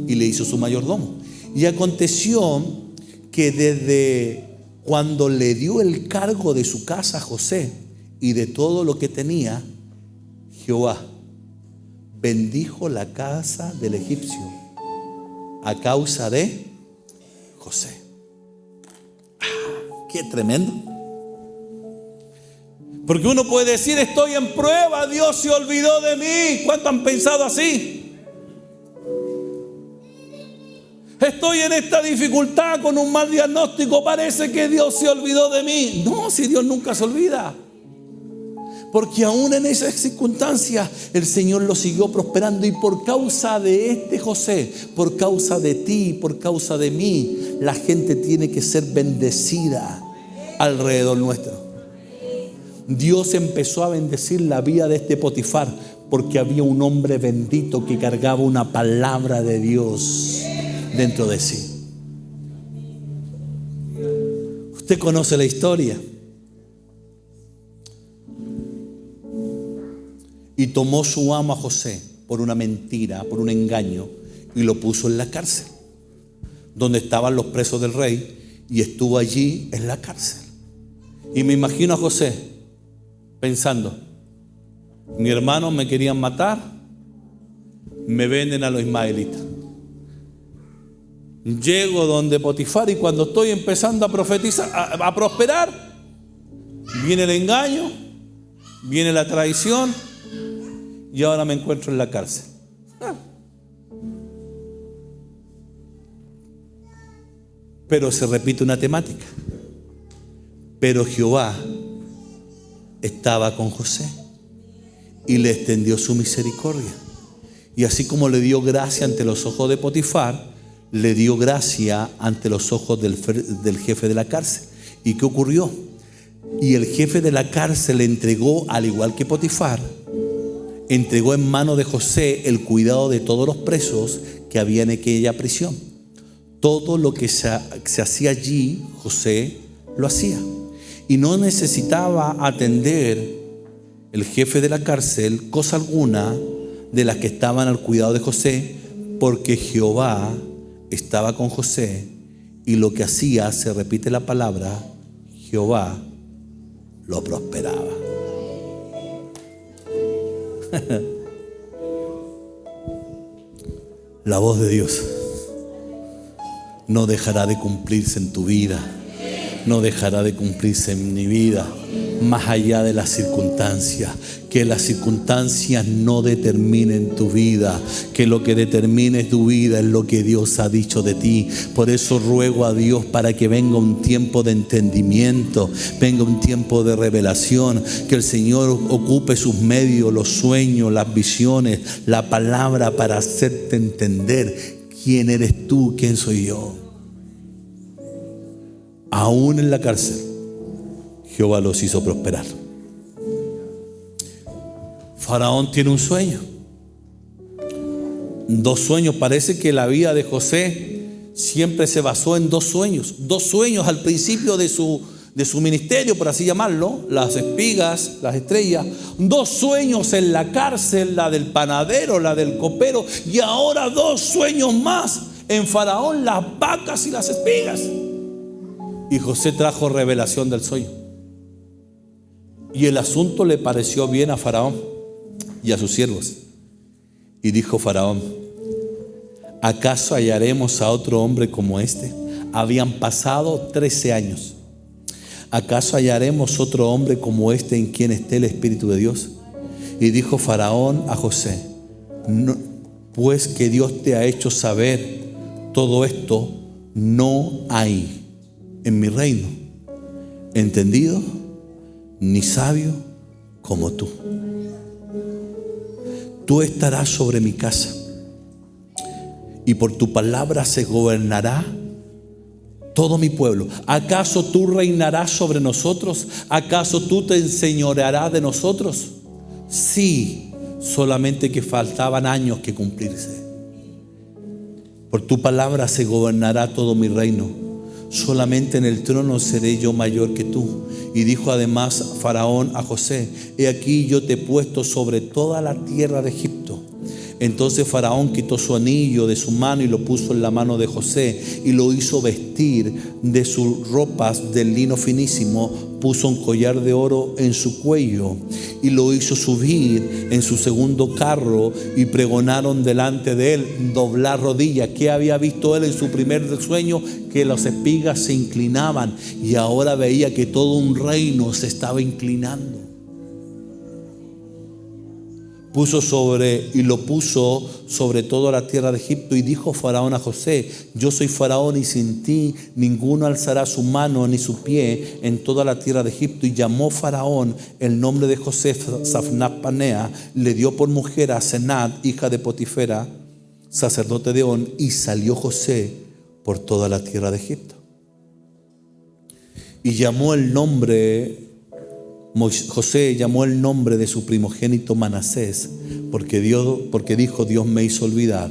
A: y le hizo su mayordomo. Y aconteció que desde cuando le dio el cargo de su casa a José y de todo lo que tenía, Jehová bendijo la casa del egipcio a causa de José. ¡Qué tremendo! Porque uno puede decir: estoy en prueba, Dios se olvidó de mí. ¿Cuántos han pensado así? Estoy en esta dificultad con un mal diagnóstico. Parece que Dios se olvidó de mí. No, si Dios nunca se olvida. Porque aún en esas circunstancias el Señor lo siguió prosperando. Y por causa de este José, por causa de ti, por causa de mí, la gente tiene que ser bendecida alrededor nuestro. Dios empezó a bendecir la vida de este Potifar porque había un hombre bendito que cargaba una palabra de Dios dentro de sí. Usted conoce la historia. Y tomó su amo a José por una mentira, por un engaño, y lo puso en la cárcel, donde estaban los presos del rey, y estuvo allí en la cárcel. Y me imagino a José pensando: mi hermano me querían matar, me venden a los ismaelitas. Llego donde Potifar y cuando estoy empezando a profetizar, a prosperar, viene el engaño, viene la traición. Y ahora me encuentro en la cárcel. Pero se repite una temática. Pero Jehová estaba con José y le extendió su misericordia. Y así como le dio gracia ante los ojos de Potifar, le dio gracia ante los ojos del jefe de la cárcel. ¿Y qué ocurrió? Y el jefe de la cárcel le entregó, al igual que Potifar, entregó en manos de José el cuidado de todos los presos que había en aquella prisión. Todo lo que se hacía allí, José lo hacía. Y no necesitaba atender el jefe de la cárcel cosa alguna de las que estaban al cuidado de José, porque Jehová estaba con José, y lo que hacía, se repite la palabra, Jehová lo prosperaba. La voz de Dios no dejará de cumplirse en tu vida, no dejará de cumplirse en mi vida, más allá de las circunstancias. Que las circunstancias no determinen tu vida, que lo que determine tu vida es lo que Dios ha dicho de ti. Por eso ruego a Dios para que venga un tiempo de entendimiento, venga un tiempo de revelación, que el Señor ocupe sus medios, los sueños, las visiones, la palabra, para hacerte entender quién eres tú, quién soy yo. Aún en la cárcel, Jehová los hizo prosperar. Faraón tiene un sueño, 2 sueños. Parece que la vida de José siempre se basó en 2 sueños. 2 sueños al principio de su ministerio, por así llamarlo, las espigas, las estrellas. 2 sueños en la cárcel, la del panadero, la del copero, y ahora 2 sueños más en Faraón, las vacas y las espigas. Y José trajo revelación del sueño. Y el asunto le pareció bien a Faraón y a sus siervos. Y dijo Faraón: ¿acaso hallaremos a otro hombre como este? Habían pasado 13 años. ¿Acaso hallaremos otro hombre como este en quien esté el Espíritu de Dios? Y dijo Faraón a José: no, pues que Dios te ha hecho saber todo esto, no hay en mi reino entendido ni sabio como tú. Tú estarás sobre mi casa, y por tu palabra se gobernará todo mi pueblo. ¿Acaso tú reinarás sobre nosotros? ¿Acaso tú te enseñorearás de nosotros? Sí, solamente que faltaban años que cumplirse. Por tu palabra se gobernará todo mi reino. Solamente en el trono seré yo mayor que tú. Y dijo además Faraón a José: he aquí yo te he puesto sobre toda la tierra de Egipto. Entonces Faraón quitó su anillo de su mano y lo puso en la mano de José, y lo hizo vestir de sus ropas de lino finísimo. Puso un collar de oro en su cuello y lo hizo subir en su segundo carro, y pregonaron delante de él doblar rodillas. ¿Qué había visto él en su primer sueño? Que las espigas se inclinaban, y ahora veía que todo un reino se estaba inclinando. lo puso sobre toda la tierra de Egipto. Y dijo Faraón a José: yo soy Faraón, y sin ti ninguno alzará su mano ni su pie en toda la tierra de Egipto. Y llamó Faraón el nombre de José Safnat Panea, le dio por mujer a Senat, hija de Potifera, sacerdote de On, y salió José por toda la tierra de Egipto. Y José llamó el nombre de su primogénito Manasés, porque dijo: Dios me hizo olvidar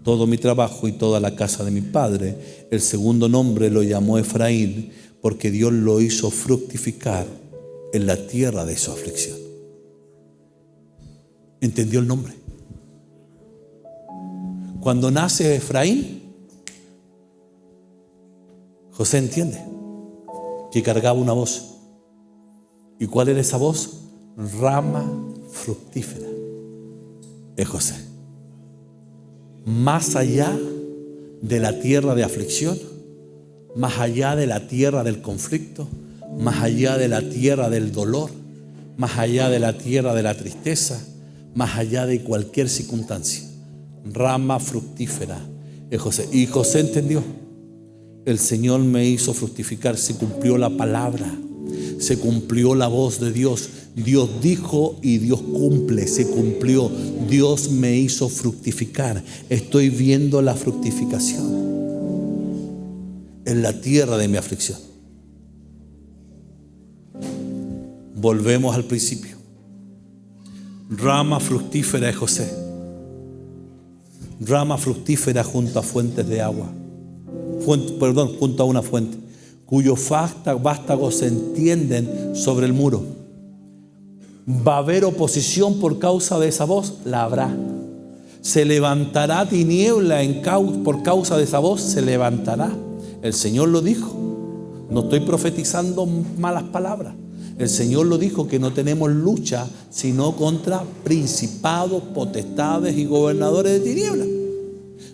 A: todo mi trabajo y toda la casa de mi padre. El segundo nombre lo llamó Efraín, porque Dios lo hizo fructificar en la tierra de su aflicción. ¿Entendió el nombre? Cuando nace Efraín, José entiende que cargaba una voz. ¿Y cuál era esa voz? Rama fructífera. Es José. Más allá de la tierra de aflicción, más allá de la tierra del conflicto, más allá de la tierra del dolor, más allá de la tierra de la tristeza, más allá de cualquier circunstancia, rama fructífera es José. Y José entendió: el Señor me hizo fructificar. Se cumplió la palabra, se cumplió la voz de Dios. Dios dijo y Dios cumple, se cumplió. Dios me hizo fructificar. Estoy viendo la fructificación en la tierra de mi aflicción. Volvemos al principio. Rama fructífera es José. Rama fructífera junto a fuentes de agua. Junto a una fuente, cuyos vástagos se extienden sobre el muro. ¿Va a haber oposición por causa de esa voz? La habrá. ¿Se levantará tiniebla por causa de esa voz? Se levantará. El Señor lo dijo. No estoy profetizando malas palabras. El Señor lo dijo, que no tenemos lucha sino contra principados, potestades y gobernadores de tinieblas.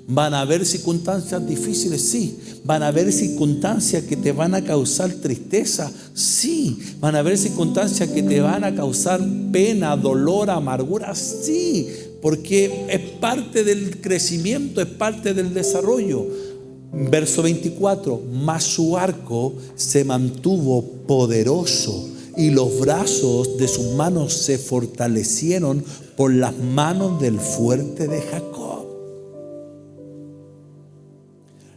A: Van a haber circunstancias difíciles, sí. Van a haber circunstancias que te van a causar tristeza, sí. Van a haber circunstancias que te van a causar pena, dolor, amargura, sí. Porque es parte del crecimiento, es parte del desarrollo. Verso 24: mas su arco se mantuvo poderoso, y los brazos de sus manos se fortalecieron por las manos del fuerte de Jacob.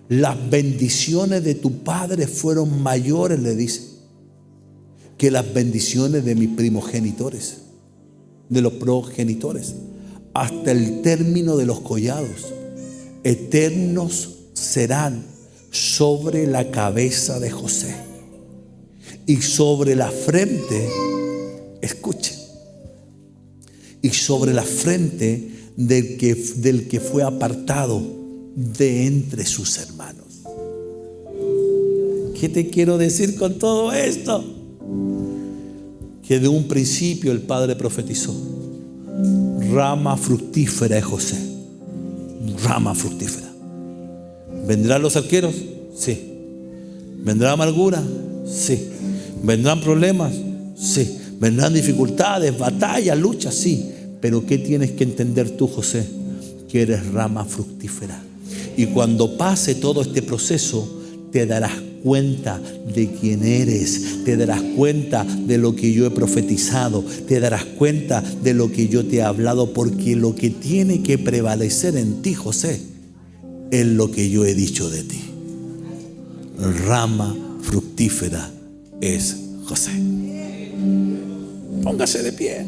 A: Las bendiciones de tu padre fueron mayores, le dice, que las bendiciones de mis primogenitores, de los progenitores, hasta el término de los collados. Eternos serán sobre la cabeza de José, y sobre la frente, escuche, y sobre la frente del que fue apartado de entre sus hermanos. ¿Qué te quiero decir con todo esto? Que de un principio el Padre profetizó: rama fructífera es José. Rama fructífera. ¿Vendrán los arqueros? Sí. ¿Vendrá amargura? Sí. ¿Vendrán problemas? Sí. ¿Vendrán dificultades, batallas, luchas? Sí. Pero ¿qué tienes que entender tú, José? Que eres rama fructífera. Y cuando pase todo este proceso, te darás cuenta de quién eres, te darás cuenta de lo que yo he profetizado, te darás cuenta de lo que yo te he hablado, porque lo que tiene que prevalecer en ti, José, es lo que yo he dicho de ti. Rama fructífera es José. Póngase de pie.